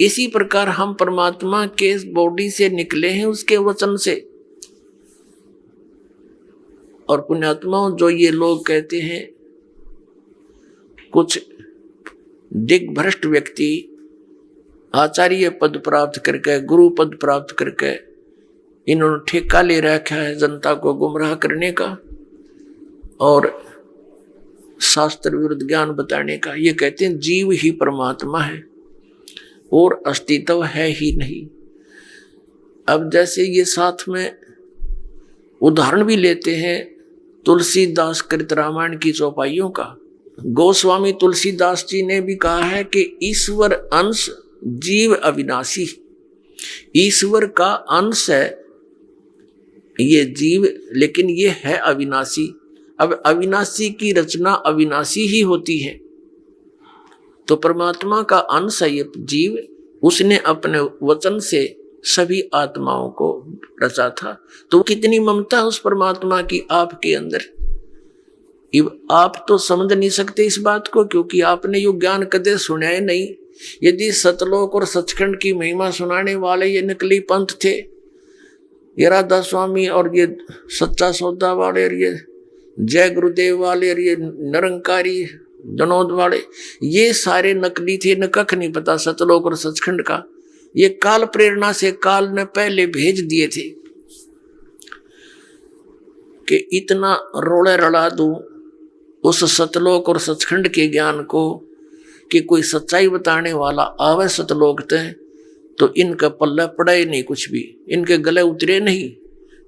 इसी प्रकार हम परमात्मा के बॉडी से निकले हैं, उसके वचन से। और पुण्यात्माओं, जो ये लोग कहते हैं, कुछ दिग्भ्रष्ट व्यक्ति आचार्य पद प्राप्त करके, गुरु पद प्राप्त करके, इन्होंने ठेका ले रखा है जनता को गुमराह करने का और शास्त्र विरुद्ध ज्ञान बताने का। ये कहते हैं जीव ही परमात्मा है और अस्तित्व है ही नहीं। अब जैसे ये साथ में उदाहरण भी लेते हैं तुलसीदास कृत रामायण की चौपाइयों का। गोस्वामी तुलसीदास जी ने भी कहा है कि ईश्वर अंश जीव अविनाशी, ईश्वर का अंश है ये जीव, लेकिन ये है अविनाशी। अब अविनाशी की रचना अविनाशी ही होती है, तो परमात्मा का अंश है ये जीव, उसने अपने वचन से सभी आत्माओं को रचा था। तो कितनी ममता उस परमात्मा की आपके अंदर। आप तो समझ नहीं सकते इस बात को, क्योंकि आपने यो ज्ञान कदे सुना है नहीं। यदि सतलोक और सचखंड की महिमा सुनाने वाले ये नकली पंथ थे, ये राधा स्वामी और ये सच्चा सौदा वाले और ये जय गुरुदेव वाले और ये निरंकारी जनोद वाले, ये सारे नकली थे, न कख नहीं पता सतलोक और सचखंड का। ये काल प्रेरणा से काल ने पहले भेज दिए थे कि इतना रोड़े रड़ा दूं उस सतलोक और सचखंड के ज्ञान को कि कोई सच्चाई बताने वाला आवे सतलोक तय तो इनका पल्ला पड़ा ही नहीं, कुछ भी इनके गले उतरे नहीं।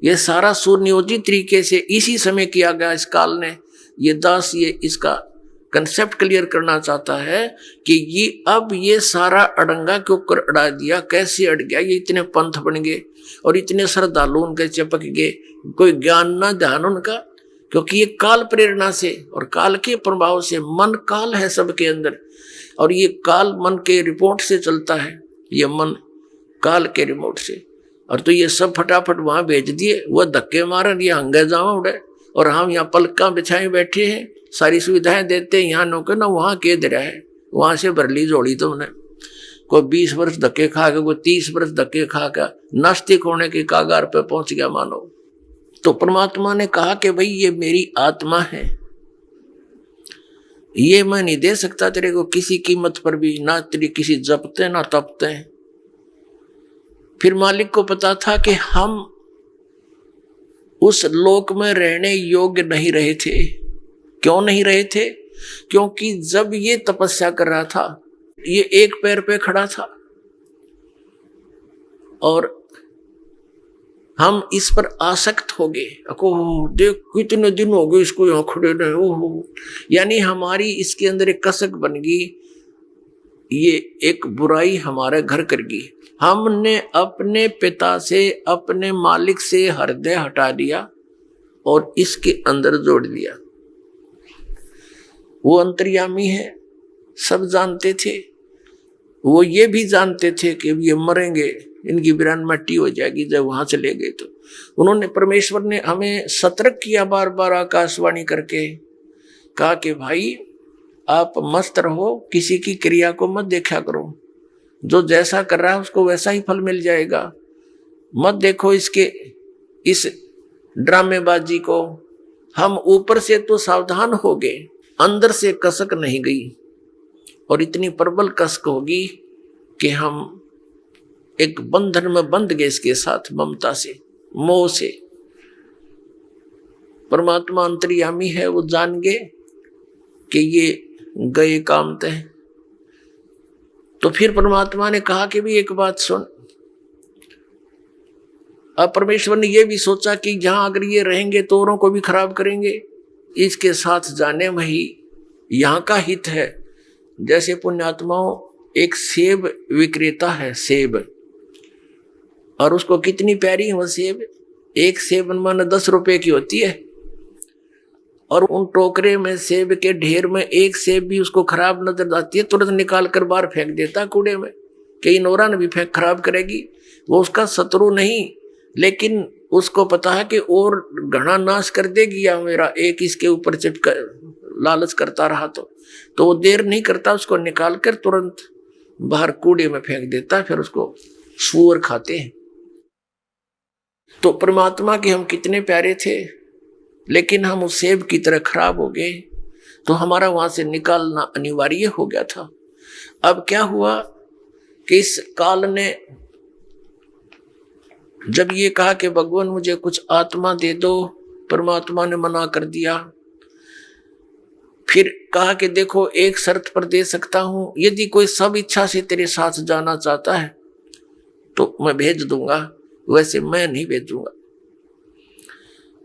ये सारा सुनियोजित तरीके से इसी समय किया गया इस काल ने। ये दास ये इसका कंसेप्ट क्लियर करना चाहता है कि ये अब ये सारा अड़ंगा क्यों कर अड़ा दिया, कैसे अड़ गया, ये इतने पंथ बन गए और इतने श्रद्धालु उनके चिपक गए, कोई ज्ञान ना ध्यान उनका, क्योंकि ये काल प्रेरणा से और काल के प्रभाव से, मन काल है सबके अंदर और ये काल मन के रिपोर्ट से चलता है, ये मन काल के रिमोट से। और तो ये सब फटाफट वहां भेज दिए, वो धक्के मारन ये हंगे जावा उड़े और हम यहाँ पलका बिछाए बैठे हैं, सारी सुविधाएं देते हैं, यहाँ नौकर ना वहां के दे रहा है, वहां से भर ली जोड़ी तुमने। कोई 20 वर्ष धक्के खा के, कोई 30 वर्ष धक्के खा के नास्तिक होने के कागार पे पहुंच गया मानो। तो परमात्मा ने कहा कि भाई ये मेरी आत्मा है, ये मैं नहीं दे सकता तेरे को किसी कीमत पर भी, ना तेरी किसी जपते ना तपते। फिर मालिक को पता था कि हम उस लोक में रहने योग्य नहीं रहे थे। क्यों नहीं रहे थे? क्योंकि जब ये तपस्या कर रहा था ये एक पैर पे खड़ा था और हम इस पर आसक्त हो गए। ओह देख कितने दिन हो गए इसको यहाँ खड़े रहे, ओह, यानी हमारी इसके अंदर एक कसक बन गई, ये एक बुराई हमारे घर कर गई। हमने अपने पिता से, अपने मालिक से हृदय हटा दिया और इसके अंदर जोड़ दिया। वो अंतर्यामी है, सब जानते थे, वो ये भी जानते थे कि ये मरेंगे, इनकी बिरान मट्टी हो जाएगी जब वहां चले गए। तो उन्होंने, परमेश्वर ने हमें सतर्क किया बार बार आकाशवाणी करके, कहा कि भाई आप मस्त रहो, किसी की क्रिया को मत देखा करो, जो जैसा कर रहा है उसको वैसा ही फल मिल जाएगा। मत देखो इसके इस ड्रामेबाजी को। हम ऊपर से तो सावधान हो गए, अंदर से कसक नहीं गई और इतनी प्रबल कसक होगी कि हम एक बंधन में बंध गए इसके साथ, ममता से, मोह से। परमात्मा अंतर्यामी है, वो जान गए कि ये गए काम तय। तो फिर परमात्मा ने कहा कि भी एक बात सुन। अब परमेश्वर ने यह भी सोचा कि जहां अगर ये रहेंगे तो औरों को भी खराब करेंगे, इसके साथ जाने में ही यहाँ का हित है। जैसे पुण्यात्माओं, एक सेब विक्रेता है, सेब, और उसको कितनी प्यारी है वो सेब, एक सेब मानो 10 रुपए की होती है, और उन टोकरे में सेब के ढेर में एक सेब भी उसको खराब नजर आती है, तुरंत निकाल कर बाहर फेंक देता कूड़े में, कई नौरा ने भी फेंक खराब करेगी। वो उसका शत्रु नहीं, लेकिन उसको पता है कि और घना नाश कर देगी या मेरा एक इसके ऊपर चिपक लालच करता रहा तो वो देर नहीं करता, उसको निकाल कर तुरंत बाहर कूड़े में फेंक देता, फिर उसको सूअर खाते हैं। तो परमात्मा के हम कितने प्यारे थे, लेकिन हम उस सेब की तरह खराब हो गए, तो हमारा वहां से निकालना अनिवार्य हो गया था। अब क्या हुआ कि इस काल ने जब ये कहा कि भगवान मुझे कुछ आत्मा दे दो, परमात्मा ने मना कर दिया। फिर कहा कि देखो एक शर्त पर दे सकता हूं, यदि कोई सब इच्छा से तेरे साथ जाना चाहता है तो मैं भेज दूंगा, वैसे मैं नहीं भेजूंगा।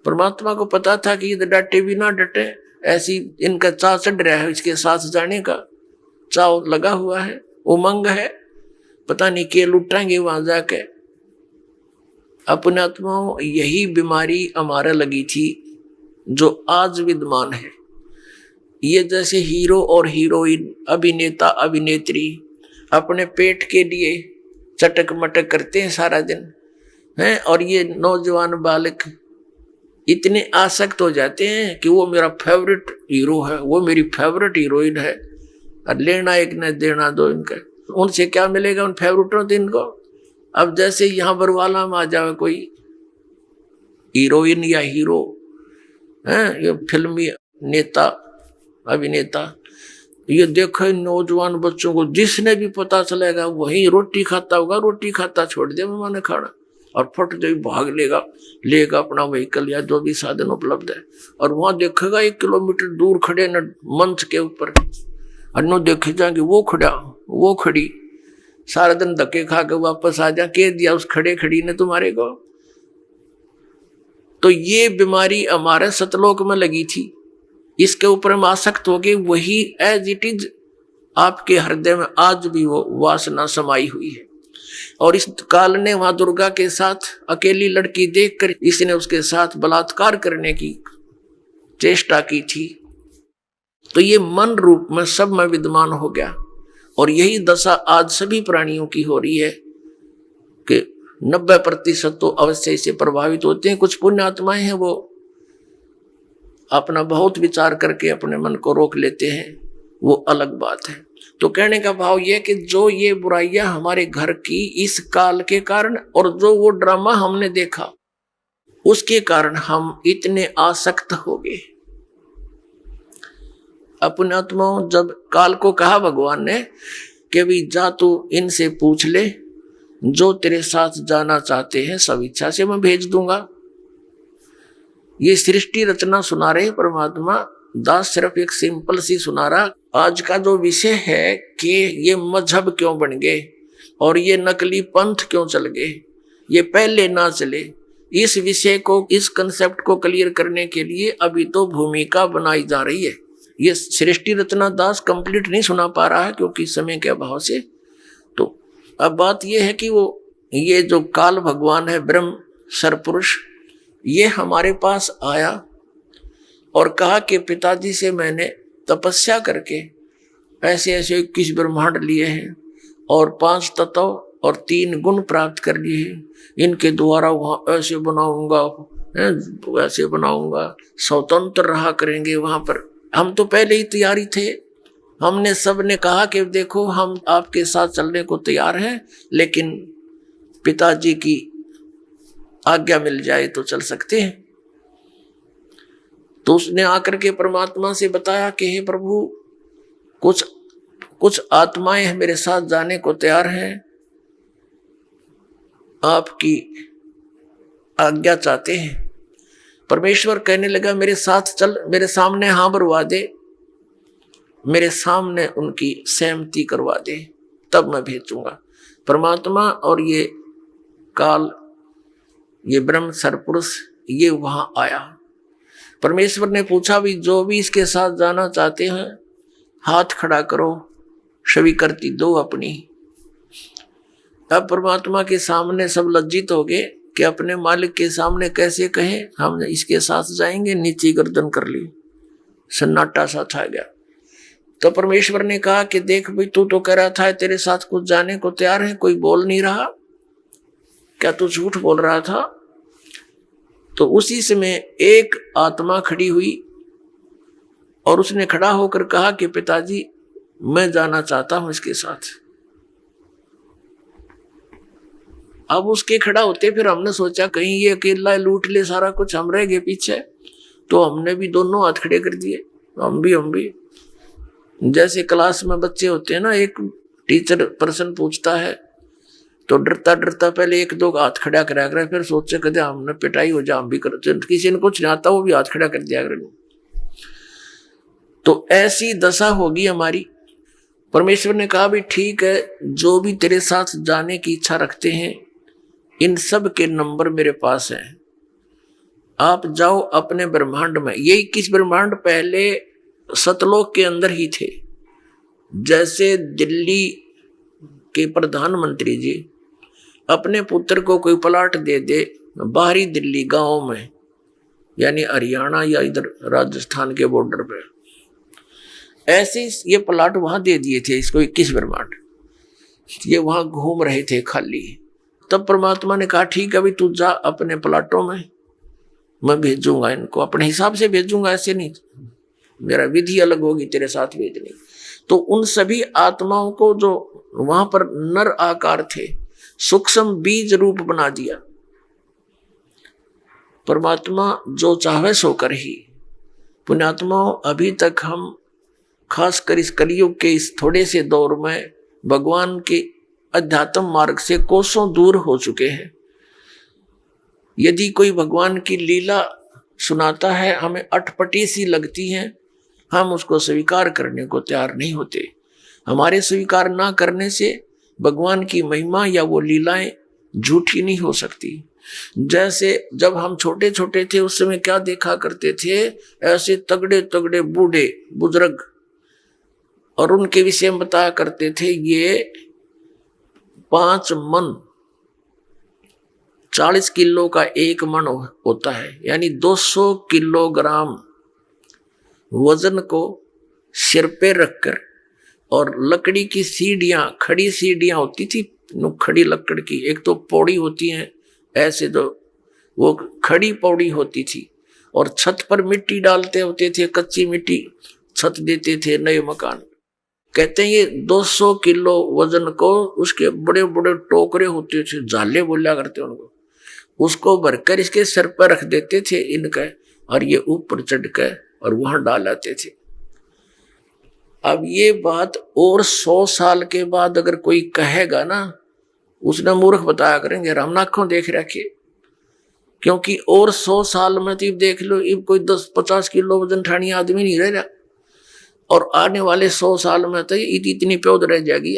परमात्मा को पता था कि ये डटे भी ना डटे, ऐसी इनका चाव चढ़ रहा है, इसके साथ जाने का चाव लगा हुआ है, उमंग है, पता नहीं क्या लुटाएंगे वहां जाके। अपने आत्माओं यही बीमारी हमारा लगी थी जो आज विद्यमान है। ये जैसे हीरो और हीरोइन, अभिनेता अभिनेत्री अपने पेट के लिए चटक मटक करते हैं सारा दिन हैं, और ये नौजवान बालक इतने आसक्त हो जाते हैं कि वो मेरा फेवरेट हीरो है, वो मेरी फेवरेट हीरोइन है, और लेना एक न देना दो इनका। उनसे क्या मिलेगा उन फेवरेटों से इनको? अब जैसे यहाँ बरवाला में आ जाए कोई हीरोइन या हीरो है, ये फिल्मी नेता अभिनेता, ये देखो इन नौजवान बच्चों को जिसने भी पता चलेगा वही रोटी खाता होगा, रोटी खाता छोड़ दिया मैंने खाना, और फट जो भाग लेगा अपना व्हीकल या जो भी साधन उपलब्ध है, और वहां देखेगा 1 किलोमीटर दूर खड़े न मंच के ऊपर, अन्नो देखे जाएंगे वो खड़ा वो खड़ी, सारा दिन धक्के खा के वापस आ जा, कह दिया उस खड़े खड़ी ने तुम्हारे को। तो ये बीमारी हमारे सतलोक में लगी थी, इसके ऊपर हम आसक्त हो गए, वही एज इट इज आपके हृदय में आज भी वो वासना समाई हुई है। और इस काल ने वहां दुर्गा के साथ अकेली लड़की देखकर इसने उसके साथ बलात्कार करने की चेष्टा की थी, तो ये मन रूप में सब में विद्यमान हो गया। और यही दशा आज सभी प्राणियों की हो रही है कि 90% तो अवश्य से प्रभावित होते हैं। कुछ पुण्य आत्माएं हैं वो अपना बहुत विचार करके अपने मन को रोक लेते हैं, वो अलग बात है। तो कहने का भाव यह कि जो ये बुराइयां हमारे घर की इस काल के कारण, और जो वो ड्रामा हमने देखा उसके कारण हम इतने आसक्त हो गए। अपने आत्माओं, जब काल को कहा भगवान ने कि भी जा तू इनसे पूछ ले, जो तेरे साथ जाना चाहते हैं सब इच्छा से मैं भेज दूंगा। ये सृष्टि रचना सुना रहे परमात्मा दास, सिर्फ एक सिंपल सी सुना रहा। आज का जो विषय है कि ये मजहब क्यों बन गए और ये नकली पंथ क्यों चल गए, ये पहले ना चले, इस विषय को, इस कंसेप्ट को क्लियर करने के लिए अभी तो भूमिका बनाई जा रही है। ये सृष्टि रचना दास कंप्लीट नहीं सुना पा रहा है क्योंकि समय के अभाव से। तो अब बात यह है कि वो ये जो काल भगवान है, ब्रह्म सरपुरुष, ये हमारे पास आया और कहा कि पिताजी से मैंने तपस्या करके ऐसे ऐसे 21 ब्रह्मांड लिए हैं और 5 तत्व और 3 गुण प्राप्त कर लिए हैं, इनके द्वारा वहाँ ऐसे बनाऊंगा, वैसे बनाऊंगा, स्वतंत्र रहा करेंगे वहां पर। हम तो पहले ही तैयारी थे, हमने सब ने कहा कि देखो हम आपके साथ चलने को तैयार हैं, लेकिन पिताजी की आज्ञा मिल जाए तो चल सकते हैं। तो उसने आकर के परमात्मा से बताया कि हे प्रभु, कुछ आत्माएं मेरे साथ जाने को तैयार हैं, आपकी आज्ञा चाहते हैं। परमेश्वर कहने लगा मेरे साथ चल, मेरे सामने हाँ भरवा दे, मेरे सामने उनकी सहमति करवा दे, तब मैं भेजूंगा। परमात्मा और ये काल, ये ब्रह्म सरपुरुष, ये वहां आया। परमेश्वर ने पूछा भी जो भी इसके साथ जाना चाहते हैं हाथ खड़ा करो, स्वीकृति दो अपनी। अब परमात्मा के सामने सब लज्जित हो गए कि अपने मालिक के सामने कैसे कहें हम इसके साथ जाएंगे, नीचे गर्दन कर ली, सन्नाटा सा छा गया। तो परमेश्वर ने कहा कि देख भाई, तू तो कह रहा था तेरे साथ कुछ जाने को तैयार है, कोई बोल नहीं रहा, क्या तू झूठ बोल रहा था? तो उसी समय एक आत्मा खड़ी हुई और उसने खड़ा होकर कहा कि पिताजी मैं जाना चाहता हूं इसके साथ। अब उसके खड़ा होते फिर हमने सोचा कहीं ये अकेला लूट ले सारा कुछ, हम रह गए पीछे, तो हमने भी दोनों हाथ खड़े कर दिए। हम भी जैसे क्लास में बच्चे होते हैं ना, एक टीचर प्रश्न पूछता है तो डरता डरता पहले 1-2 हाथ खड़ा करा कर, फिर सोचे कदे हमने पिटाई हो जा, हम भी करते, किसी ने कुछ नहीं आता वो भी हाथ खड़ा कर दिया कर। तो ऐसी दशा होगी हमारी। परमेश्वर ने कहा भी ठीक है, जो भी तेरे साथ जाने की इच्छा रखते हैं इन सब के नंबर मेरे पास हैं। आप जाओ अपने ब्रह्मांड में। ये 21 ब्रह्मांड पहले सतलोक के अंदर ही थे। जैसे दिल्ली के प्रधानमंत्री जी अपने पुत्र को कोई प्लाट दे दे बाहरी दिल्ली गांव में, यानी हरियाणा या इधर राजस्थान के बॉर्डर पे, ऐसे ये प्लाट वहां दे दिए थे इसको 21 ब्रह्मांड। ये वहां घूम रहे थे खाली। तब परमात्मा ने कहा ठीक है भाई तू जा अपने प्लाटों में, मैं भेजूंगा इनको, अपने हिसाब से भेजूंगा, ऐसे नहीं, मेरा विधि अलग होगी तेरे साथ भेजने। तो उन सभी आत्माओं को जो वहां पर नर आकार थे, सूक्ष्म बीज रूप बना दिया। परमात्मा जो चाहे सो कर ही। पुण्यात्माओं, अभी तक हम खासकर इस कलयुग के इस थोड़े से दौर में भगवान के अध्यात्म मार्ग से कोसों दूर हो चुके हैं। यदि कोई भगवान की लीला सुनाता है, हमें अटपटी सी लगती है, हम उसको स्वीकार करने को तैयार नहीं होते। हमारे स्वीकार ना करने से भगवान की महिमा या वो लीलाएं झूठी नहीं हो सकती। जैसे जब हम छोटे छोटे थे उस समय क्या देखा करते थे, ऐसे तगड़े तगड़े बूढ़े बुजुर्ग, और उनके विषय में बताया करते थे ये 5 मन 40 किलो का 1 मन होता है, यानी 200 किलोग्राम वजन को सिर पे रखकर, और लकड़ी की सीढ़ियां, खड़ी सीढ़ियां होती थी, खड़ी लकड़ की, एक तो पौड़ी होती है ऐसे, जो वो खड़ी पौड़ी होती थी, और छत पर मिट्टी डालते होते थे, कच्ची मिट्टी छत देते थे नए मकान। कहते हैं ये 200 किलो वजन को उसके बड़े बड़े टोकरे होते थे, जाले बोला करते उनको, उसको भरकर इसके सिर पर रख देते थे इनका, और ये ऊपर चढ़ कर और वहां डाल आते थे। अब ये बात और 100 साल के बाद अगर कोई कहेगा ना, उसने मूर्ख बताया करेंगे, राम आंखों देख रखे। क्योंकि और 100 साल में तो देख लो, इब कोई 10-50 किलो वजन ठानी आदमी नहीं रह रहा, और आने वाले 100 साल में तो इतनी प्योद रह जाएगी,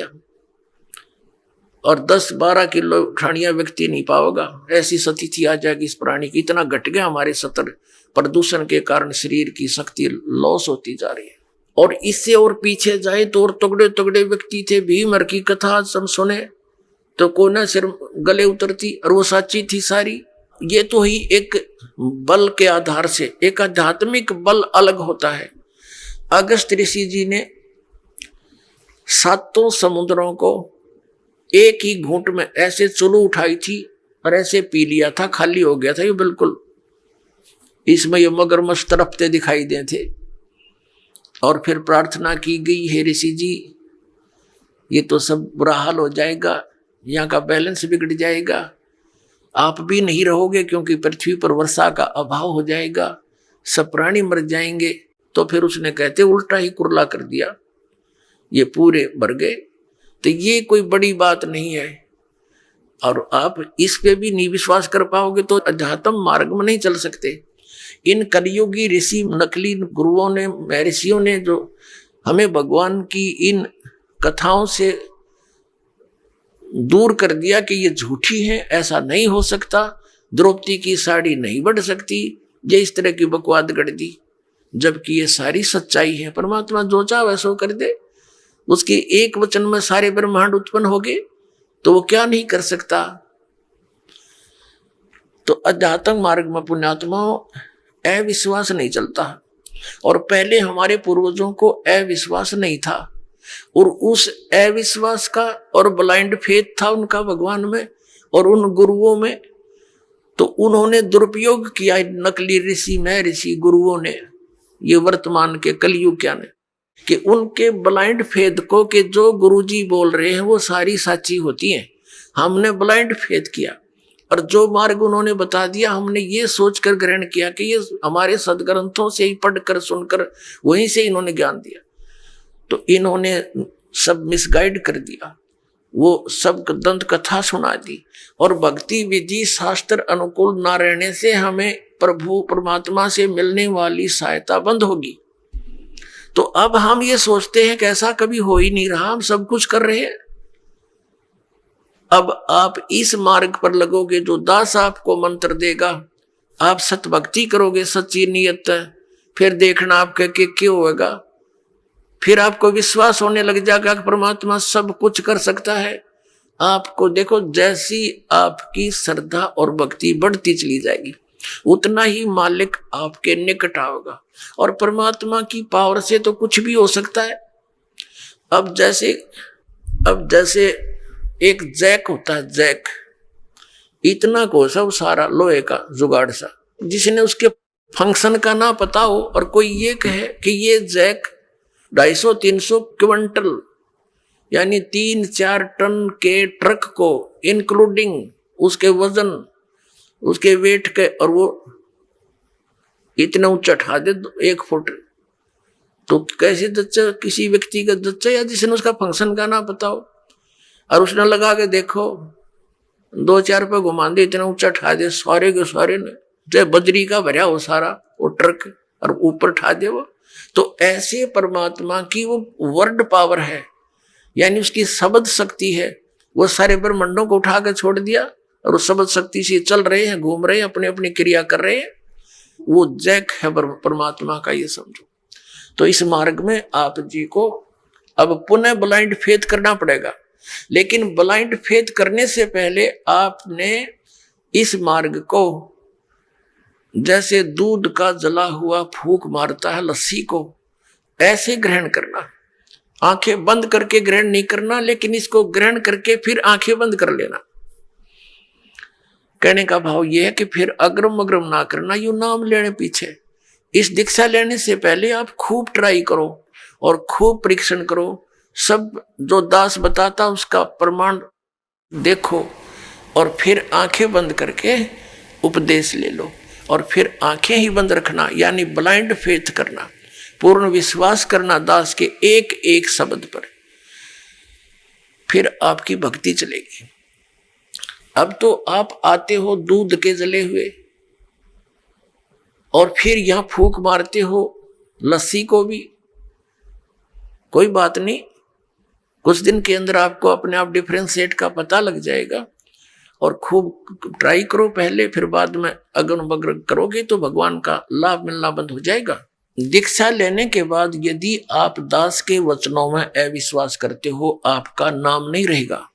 और 10-12 किलो ठानिया व्यक्ति नहीं पाओगा। ऐसी स्थिति आ जाएगी इस प्राणी की। इतना घट गया हमारे सतर, प्रदूषण के कारण शरीर की शक्ति लॉस होती जा रही है। और इससे और पीछे जाए तो और तगड़े तगड़े व्यक्ति थे। भीमर की कथा हम सुने तो कोना सिर गले उतरती, और वो सच्ची थी सारी। ये तो ही एक बल के आधार से, एक आध्यात्मिक बल अलग होता है। अगस्त ऋषि जी ने 7 समुद्रों को एक ही घूंट में ऐसे चुलू उठाई थी और ऐसे पी लिया था, खाली हो गया था ये बिल्कुल। इसमें ये मगरमच्छ तड़पते दिखाई दे थे। और फिर प्रार्थना की गई, हे ऋषि जी ये तो सब बुरा हाल हो जाएगा, यहाँ का बैलेंस बिगड़ जाएगा, आप भी नहीं रहोगे क्योंकि पृथ्वी पर वर्षा का अभाव हो जाएगा, सब प्राणी मर जाएंगे। तो फिर उसने कहते उल्टा ही कुरला कर दिया, ये पूरे मर गए। तो ये कोई बड़ी बात नहीं है। और आप इस पे भी नहीं विश्वास कर पाओगे तो अध्यात्म मार्ग में नहीं चल सकते। इन कलियुगी ऋषि, नकली गुरुओं ने, महर्षियों ने जो हमें भगवान की इन कथाओं से दूर कर दिया कि ये झूठी है, ऐसा नहीं हो सकता, द्रौपदी की साड़ी नहीं बढ़ सकती, ये इस तरह की बकवाद गढ़ दी, जबकि ये सारी सच्चाई है। परमात्मा जो चाहे वैसा कर दे, उसके एक वचन में सारे ब्रह्मांड उत्पन्न हो गए, तो वो क्या नहीं कर सकता। तो अध्यात्म मार्ग में पुण्यात्माओं अविश्वास नहीं चलता। और पहले हमारे पूर्वजों को अविश्वास नहीं था, और उस अविश्वास का और ब्लाइंड फेथ था उनका भगवान में और उन गुरुओं में। तो उन्होंने दुरुपयोग किया, नकली ऋषि, महर्षि, गुरुओं ने, ये वर्तमान के कलयुग क्या ने, कि उनके ब्लाइंड फेथ को कि जो गुरुजी बोल रहे हैं वो सारी सच्ची होती हैं। हमने ब्लाइंड फेथ किया, और जो मार्ग उन्होंने बता दिया हमने ये सोचकर ग्रहण किया कि ये हमारे सदग्रंथों से ही पढ़कर सुनकर वहीं से इन्होंने ज्ञान दिया। तो इन्होंने सब मिसगाइड कर दिया, वो सब दंत कथा सुना दी, और भक्ति विधि शास्त्र अनुकूल ना रहने से हमें प्रभु परमात्मा से मिलने वाली सहायता बंद होगी। तो अब हम ये सोचते हैं कि ऐसा कभी हो ही नहीं रहा, हम सब कुछ कर रहे हैं। अब आप इस मार्ग पर लगोगे, जो दास आपको मंत्र देगा, आप सत भक्ति करोगे सच्ची नियत, फिर देखना आपके के क्यों होगा, फिर आपको विश्वास होने लग जाएगा कि परमात्मा सब कुछ कर सकता है। आपको देखो जैसी आपकी श्रद्धा और भक्ति बढ़ती चली जाएगी उतना ही मालिक आपके निकट आओगा। और परमात्मा की पावर से तो कुछ भी हो सकता है। अब जैसे एक जैक होता है, जैक इतना को सब सारा लोहे का जुगाड़ सा, जिसने उसके फंक्शन का ना पता हो और कोई ये कहे कि ये जैक 250-300 क्विंटल यानी 3-4 टन के ट्रक को इंक्लूडिंग उसके वजन उसके वेट के, और वो इतना ऊंचा उठा दे 1 फुट, तो कैसे दच्चा किसी व्यक्ति का दच्चा या जिसने उसका फंक्शन का ना पता हो, और उसने लगा के देखो 2-4 पे घुमा दे इतना ऊंचा उठा दे, सारे के सारे ने जय बजरी का भरा हो सारा वो ट्रक और ऊपर उठा दे वो। तो ऐसे परमात्मा की वो वर्ड पावर है, यानी उसकी शब्द शक्ति है, वो सारे ब्रह्मांडों को उठा के छोड़ दिया और उस शब्द शक्ति से चल रहे हैं, घूम रहे हैं, अपनी अपनी क्रिया कर रहे हैं। वो जैक है परमात्मा का, ये समझो। तो इस मार्ग में आप जी को अब पुनः ब्लाइंड फेथ करना पड़ेगा, लेकिन ब्लाइंड फेथ करने से पहले आपने इस मार्ग को जैसे दूध का जला हुआ फूंक मारता है लस्सी को, ऐसे ग्रहण करना। आंखें बंद करके ग्रहण नहीं करना, लेकिन इसको ग्रहण करके फिर आंखें बंद कर लेना। कहने का भाव यह है कि फिर अग्रम अग्रम ना करना, यू नाम लेने पीछे। इस दीक्षा लेने से पहले आप खूब ट्राई करो और खूब परीक्षण करो, सब जो दास बताता उसका प्रमाण देखो, और फिर आंखें बंद करके उपदेश ले लो, और फिर आंखें ही बंद रखना, यानी ब्लाइंड फेथ करना, पूर्ण विश्वास करना दास के एक एक शब्द पर, फिर आपकी भक्ति चलेगी। अब तो आप आते हो दूध के जले हुए और फिर यहां फूंक मारते हो लस्सी को भी, कोई बात नहीं, कुछ दिन के अंदर आपको अपने आप डिफरेंशिएट का पता लग जाएगा। और खूब ट्राई करो पहले, फिर बाद में अगन बगन करोगे तो भगवान का लाभ मिलना बंद हो जाएगा। दीक्षा लेने के बाद यदि आप दास के वचनों में अविश्वास करते हो, आपका नाम नहीं रहेगा।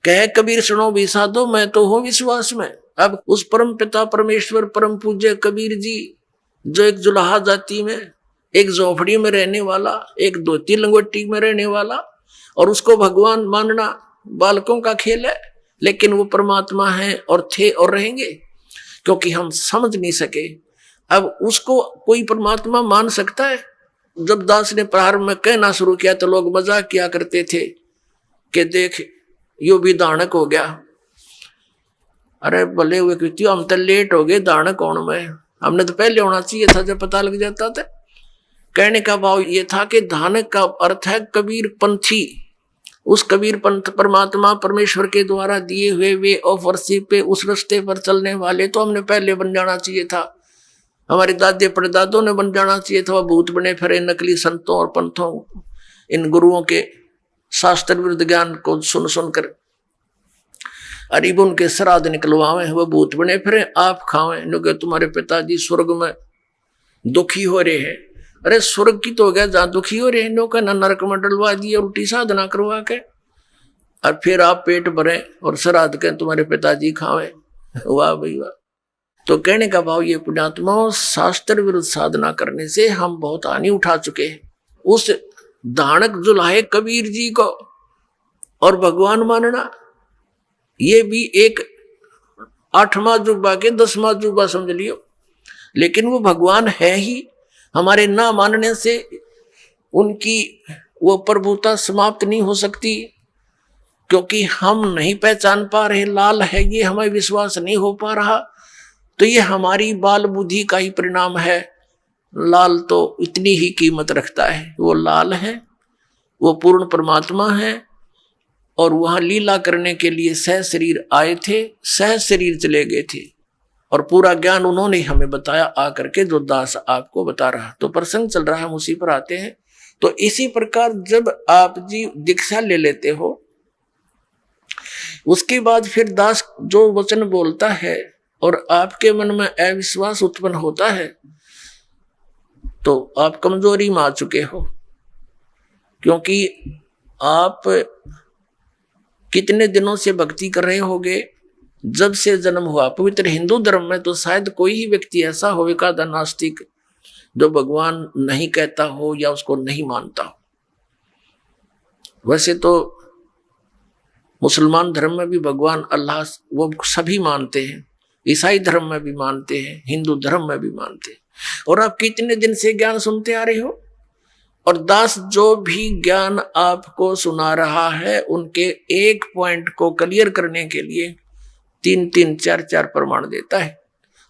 कहे कबीर सुनो भी साधो, मैं तो हूं विश्वास में। अब उस परम पिता परमेश्वर परम पूज्य कबीर जी, जो एक जुलाहा जाति में, एक झोपड़ी में रहने वाला, एक धोती लंगोटी में रहने वाला, और उसको भगवान मानना बालकों का खेल है, लेकिन वो परमात्मा है और थे और रहेंगे, क्योंकि हम समझ नहीं सके। अब उसको कोई परमात्मा मान सकता है? जब दास ने प्रारंभ में कहना शुरू किया तो लोग मजाक किया करते थे कि देख यो भी दानक हो गया। अरे भले हुए क्यों, हम तो लेट हो गए, दानक होने में हमने तो पहले होना चाहिए था जब पता लग जाता था। कहने का भाव ये था कि दानक का अर्थ है कबीर पंथी। उस कबीर पंथ परमात्मा परमेश्वर के द्वारा दिए हुए वे ऑफ वर्शिप पे, उस रास्ते पर चलने वाले तो हमने पहले बन जाना चाहिए था। हमारे दादे परदादों ने बन जाना चाहिए था। वह भूत बने फिरे नकली संतों और पंथों, इन गुरुओं के शास्त्र विरुद्ध ज्ञान को सुन सुनकर अरीब उनके श्राद्ध निकलवावे, वह भूत बने फिरे आप खावे, क्योंकि तुम्हारे पिताजी स्वर्ग में दुखी हो रहे हैं। अरे स्वर्ग की तो हो गया जहां दुखी हो रहे हैं, लोग ना नरक में डलवा दिए उल्टी साधना करवा के, और फिर आप पेट भरे और श्राद्ध के तुम्हारे पिताजी खावे। वाह भाई वाह। तो कहने का भाव ये पुण्यात्माओं, शास्त्र विरुद्ध साधना करने से हम बहुत हानि उठा चुके हैं। उस दानक जुलाहे कबीर जी को और भगवान मानना, ये भी एक 8वां जुबा के 10वां जुबा समझ लियो, लेकिन वो भगवान है ही। हमारे ना मानने से उनकी वो प्रभुता समाप्त नहीं हो सकती, क्योंकि हम नहीं पहचान पा रहे लाल है ये, हमें विश्वास नहीं हो पा रहा, तो ये हमारी बाल बुद्धि का ही परिणाम है। लाल तो इतनी ही कीमत रखता है, वो लाल है, वो पूर्ण परमात्मा है, और वहां लीला करने के लिए सह शरीर आए थे, सह शरीर चले गए थे, और पूरा ज्ञान उन्होंने हमें बताया आकर के, जो दास आपको बता रहा। तो प्रसंग चल रहा है, हम उसी पर आते हैं। तो इसी प्रकार जब आप जी दीक्षा ले लेते हो, उसके बाद फिर दास जो वचन बोलता है और आपके मन में अविश्वास उत्पन्न होता है तो आप कमजोरी में आ चुके हो, क्योंकि आप कितने दिनों से भक्ति कर रहे होगे, जब से जन्म हुआ। पवित्र हिंदू धर्म में तो शायद कोई ही व्यक्ति ऐसा होगा नास्तिक जो भगवान नहीं कहता हो या उसको नहीं मानता हो। वैसे तो मुसलमान धर्म में भी भगवान अल्लाह वो सभी मानते हैं, ईसाई धर्म में भी मानते हैं, हिंदू धर्म में भी मानते हैं। और आप कितने दिन से ज्ञान सुनते आ रहे हो, और दास जो भी ज्ञान आपको सुना रहा है उनके एक पॉइंट को क्लियर करने के लिए 3-3, 4-4 प्रमाण देता है।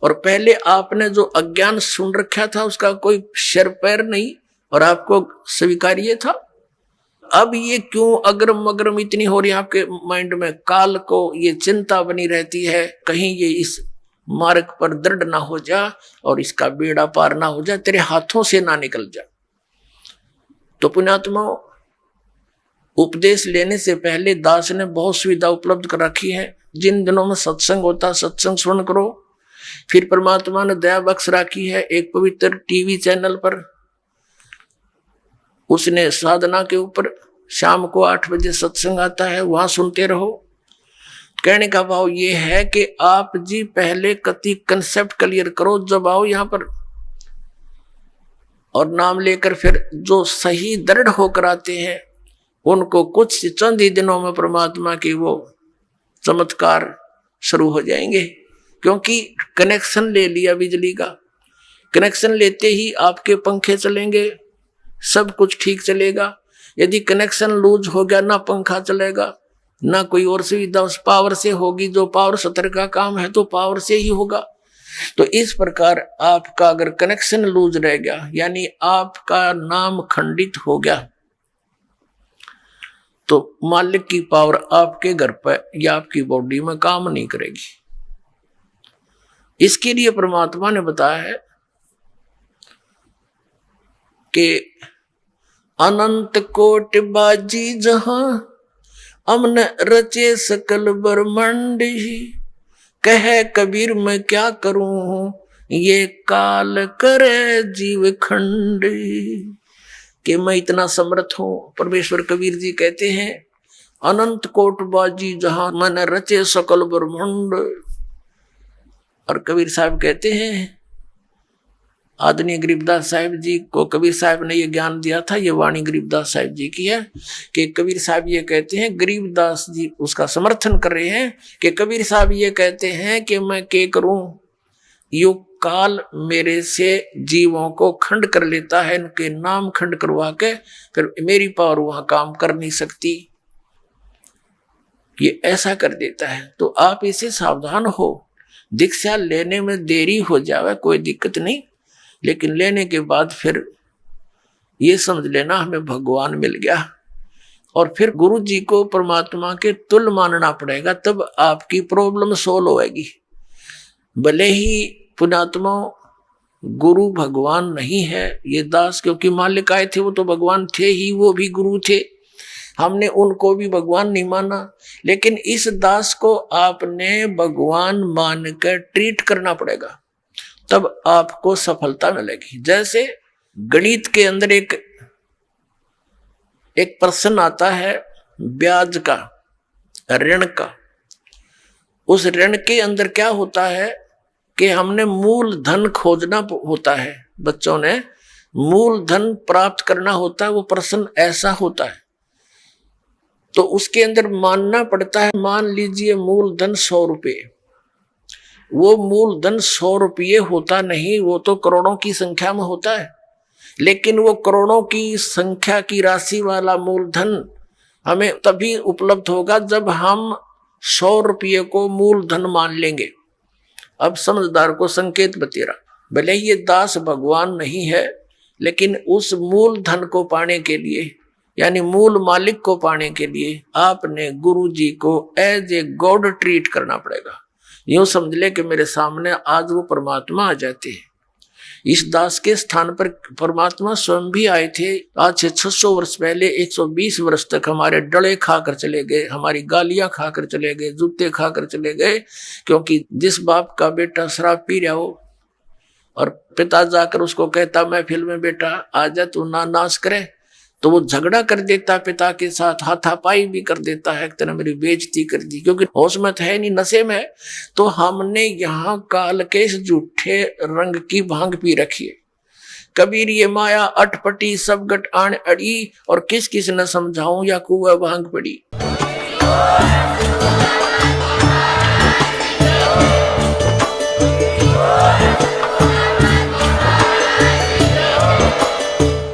और पहले आपने जो अज्ञान सुन रखा था उसका कोई सिर पैर नहीं और आपको स्वीकार्य था। अब ये क्यों अग्रम अग्रम इतनी हो रही है आपके माइंड में, काल को ये चिंता बनी रहती है, कहीं ये इस मार्ग पर दृढ़ ना हो जा और इसका बेड़ा पार ना हो जा, तेरे हाथों से ना निकल जा। तो पुण्यात्मा, उपदेश लेने से पहले दास ने बहुत सुविधा उपलब्ध कर रखी है। जिन दिनों में सत्संग होता सत्संग सुन करो। फिर परमात्मा ने दया बख्श रखी है एक पवित्र टीवी चैनल पर, उसने साधना के ऊपर शाम को 8 बजे सत्संग आता है, वहां सुनते रहो। कहने का भाव ये है कि आप जी पहले कति कंसेप्ट क्लियर करो, जब आओ यहां पर और नाम लेकर फिर जो सही दृढ़ होकर आते हैं उनको कुछ चंद ही दिनों में परमात्मा की वो चमत्कार शुरू हो जाएंगे। क्योंकि कनेक्शन ले लिया बिजली का, कनेक्शन लेते ही आपके पंखे चलेंगे, सब कुछ ठीक चलेगा। यदि कनेक्शन लूज हो गया, ना पंखा चलेगा ना कोई और सुविधा उस पावर से होगी, जो पावर सत्र का काम है तो पावर से ही होगा। तो इस प्रकार आपका अगर कनेक्शन लूज रह गया, यानी आपका नाम खंडित हो गया, तो मालिक की पावर आपके घर पर या आपकी बॉडी में काम नहीं करेगी। इसके लिए परमात्मा ने बताया है कि अनंत कोटि बाजी जहां अमन रचे सकल ब्रह्मांड ही, कहे कबीर मैं क्या करूं ये काल करे जीव खंड, कि मैं इतना समर्थ हूं। परमेश्वर कबीर जी कहते हैं अनंत कोट बाजी जहां मन रचे सकल ब्रह्मांड। और कबीर साहब कहते हैं, आदरणीय गरीबदास साहिब जी को कबीर साहब ने ये ज्ञान दिया था, ये वाणी गरीबदास साहिब जी की है, कि कबीर साहब ये कहते हैं, गरीबदास जी उसका समर्थन कर रहे हैं कि कबीर साहब ये कहते हैं कि मैं क्या करूं, यो काल मेरे से जीवों को खंड कर लेता है, इनके नाम खंड करवा के फिर मेरी पावर वहां काम कर नहीं सकती, ये ऐसा कर देता है। तो आप इसे सावधान हो। दीक्षा लेने में देरी हो जावे कोई दिक्कत नहीं, लेकिन लेने के बाद फिर ये समझ लेना हमें भगवान मिल गया, और फिर गुरु जी को परमात्मा के तुल्य मानना पड़ेगा, तब आपकी प्रॉब्लम सोल्व होएगी। भले ही पुण्यात्मा गुरु भगवान नहीं है, ये दास क्योंकि मालिक आए थे वो तो भगवान थे ही, वो भी गुरु थे, हमने उनको भी भगवान नहीं माना, लेकिन इस दास को आपने भगवान मानकर ट्रीट करना पड़ेगा, तब आपको सफलता मिलेगी। जैसे गणित के अंदर एक प्रश्न आता है ब्याज का, ऋण का। उस ऋण के अंदर क्या होता है कि हमने मूल धन खोजना होता है, बच्चों ने मूल धन प्राप्त करना होता है, वो प्रश्न ऐसा होता है। तो उसके अंदर मानना पड़ता है, मान लीजिए मूल धन 100 रुपये, वो मूल धन 100 रुपये होता नहीं, वो तो करोड़ों की संख्या में होता है, लेकिन वो करोड़ों की संख्या की राशि वाला मूल धन हमें तभी उपलब्ध होगा जब हम 100 रुपये को मूल धन मान लेंगे। अब समझदार को संकेत बतेरा, भले ही ये दास भगवान नहीं है, लेकिन उस मूल धन को पाने के लिए, यानी मूल मालिक को पाने के लिए आपने गुरु जी को एज ए गॉड ट्रीट करना पड़ेगा। यूं समझ ले कि मेरे सामने आज वो परमात्मा आ जाते हैं, इस दास के स्थान पर परमात्मा स्वयं भी आए थे। आज से 600 वर्ष पहले 120 वर्ष तक हमारे डले खाकर चले गए, हमारी गालियां खाकर चले गए, जूते खाकर चले गए। क्योंकि जिस बाप का बेटा शराब पी रहा हो और पिता जाकर उसको कहता महफिल में बेटा आजा तू ना नाश करे, तो वो झगड़ा कर देता पिता के साथ, हाथापाई भी कर देता है, एक तरह मेरी बेइज्जती कर दी, क्योंकि होश में है नहीं, नशे में है। तो हमने यहाँ काल के इस झूठे रंग की भांग पी रखी है। कबीर ये माया अटपटी सब गट आन अड़ी, और किस किस न समझाऊं या कुआ भांग पड़ी।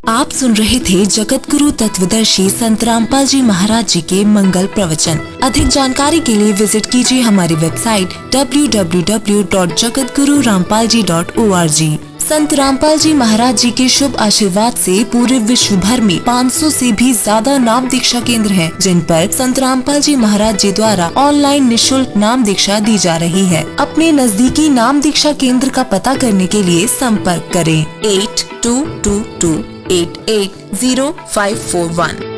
आप सुन रहे थे जगत गुरु तत्वदर्शी संत रामपाल जी महाराज जी के मंगल प्रवचन। अधिक जानकारी के लिए विजिट कीजिए हमारी वेबसाइट www.jagatgururampalji.org। संत रामपाल जी महाराज जी के शुभ आशीर्वाद से पूरे विश्व भर में 500 से भी ज्यादा नाम दीक्षा केंद्र हैं, जिन पर संत रामपाल जी महाराज जी द्वारा ऑनलाइन निशुल्क नाम दीक्षा दी जा रही है। अपने नजदीकी नाम दीक्षा केंद्र का पता करने के लिए संपर्क करें 8222880541।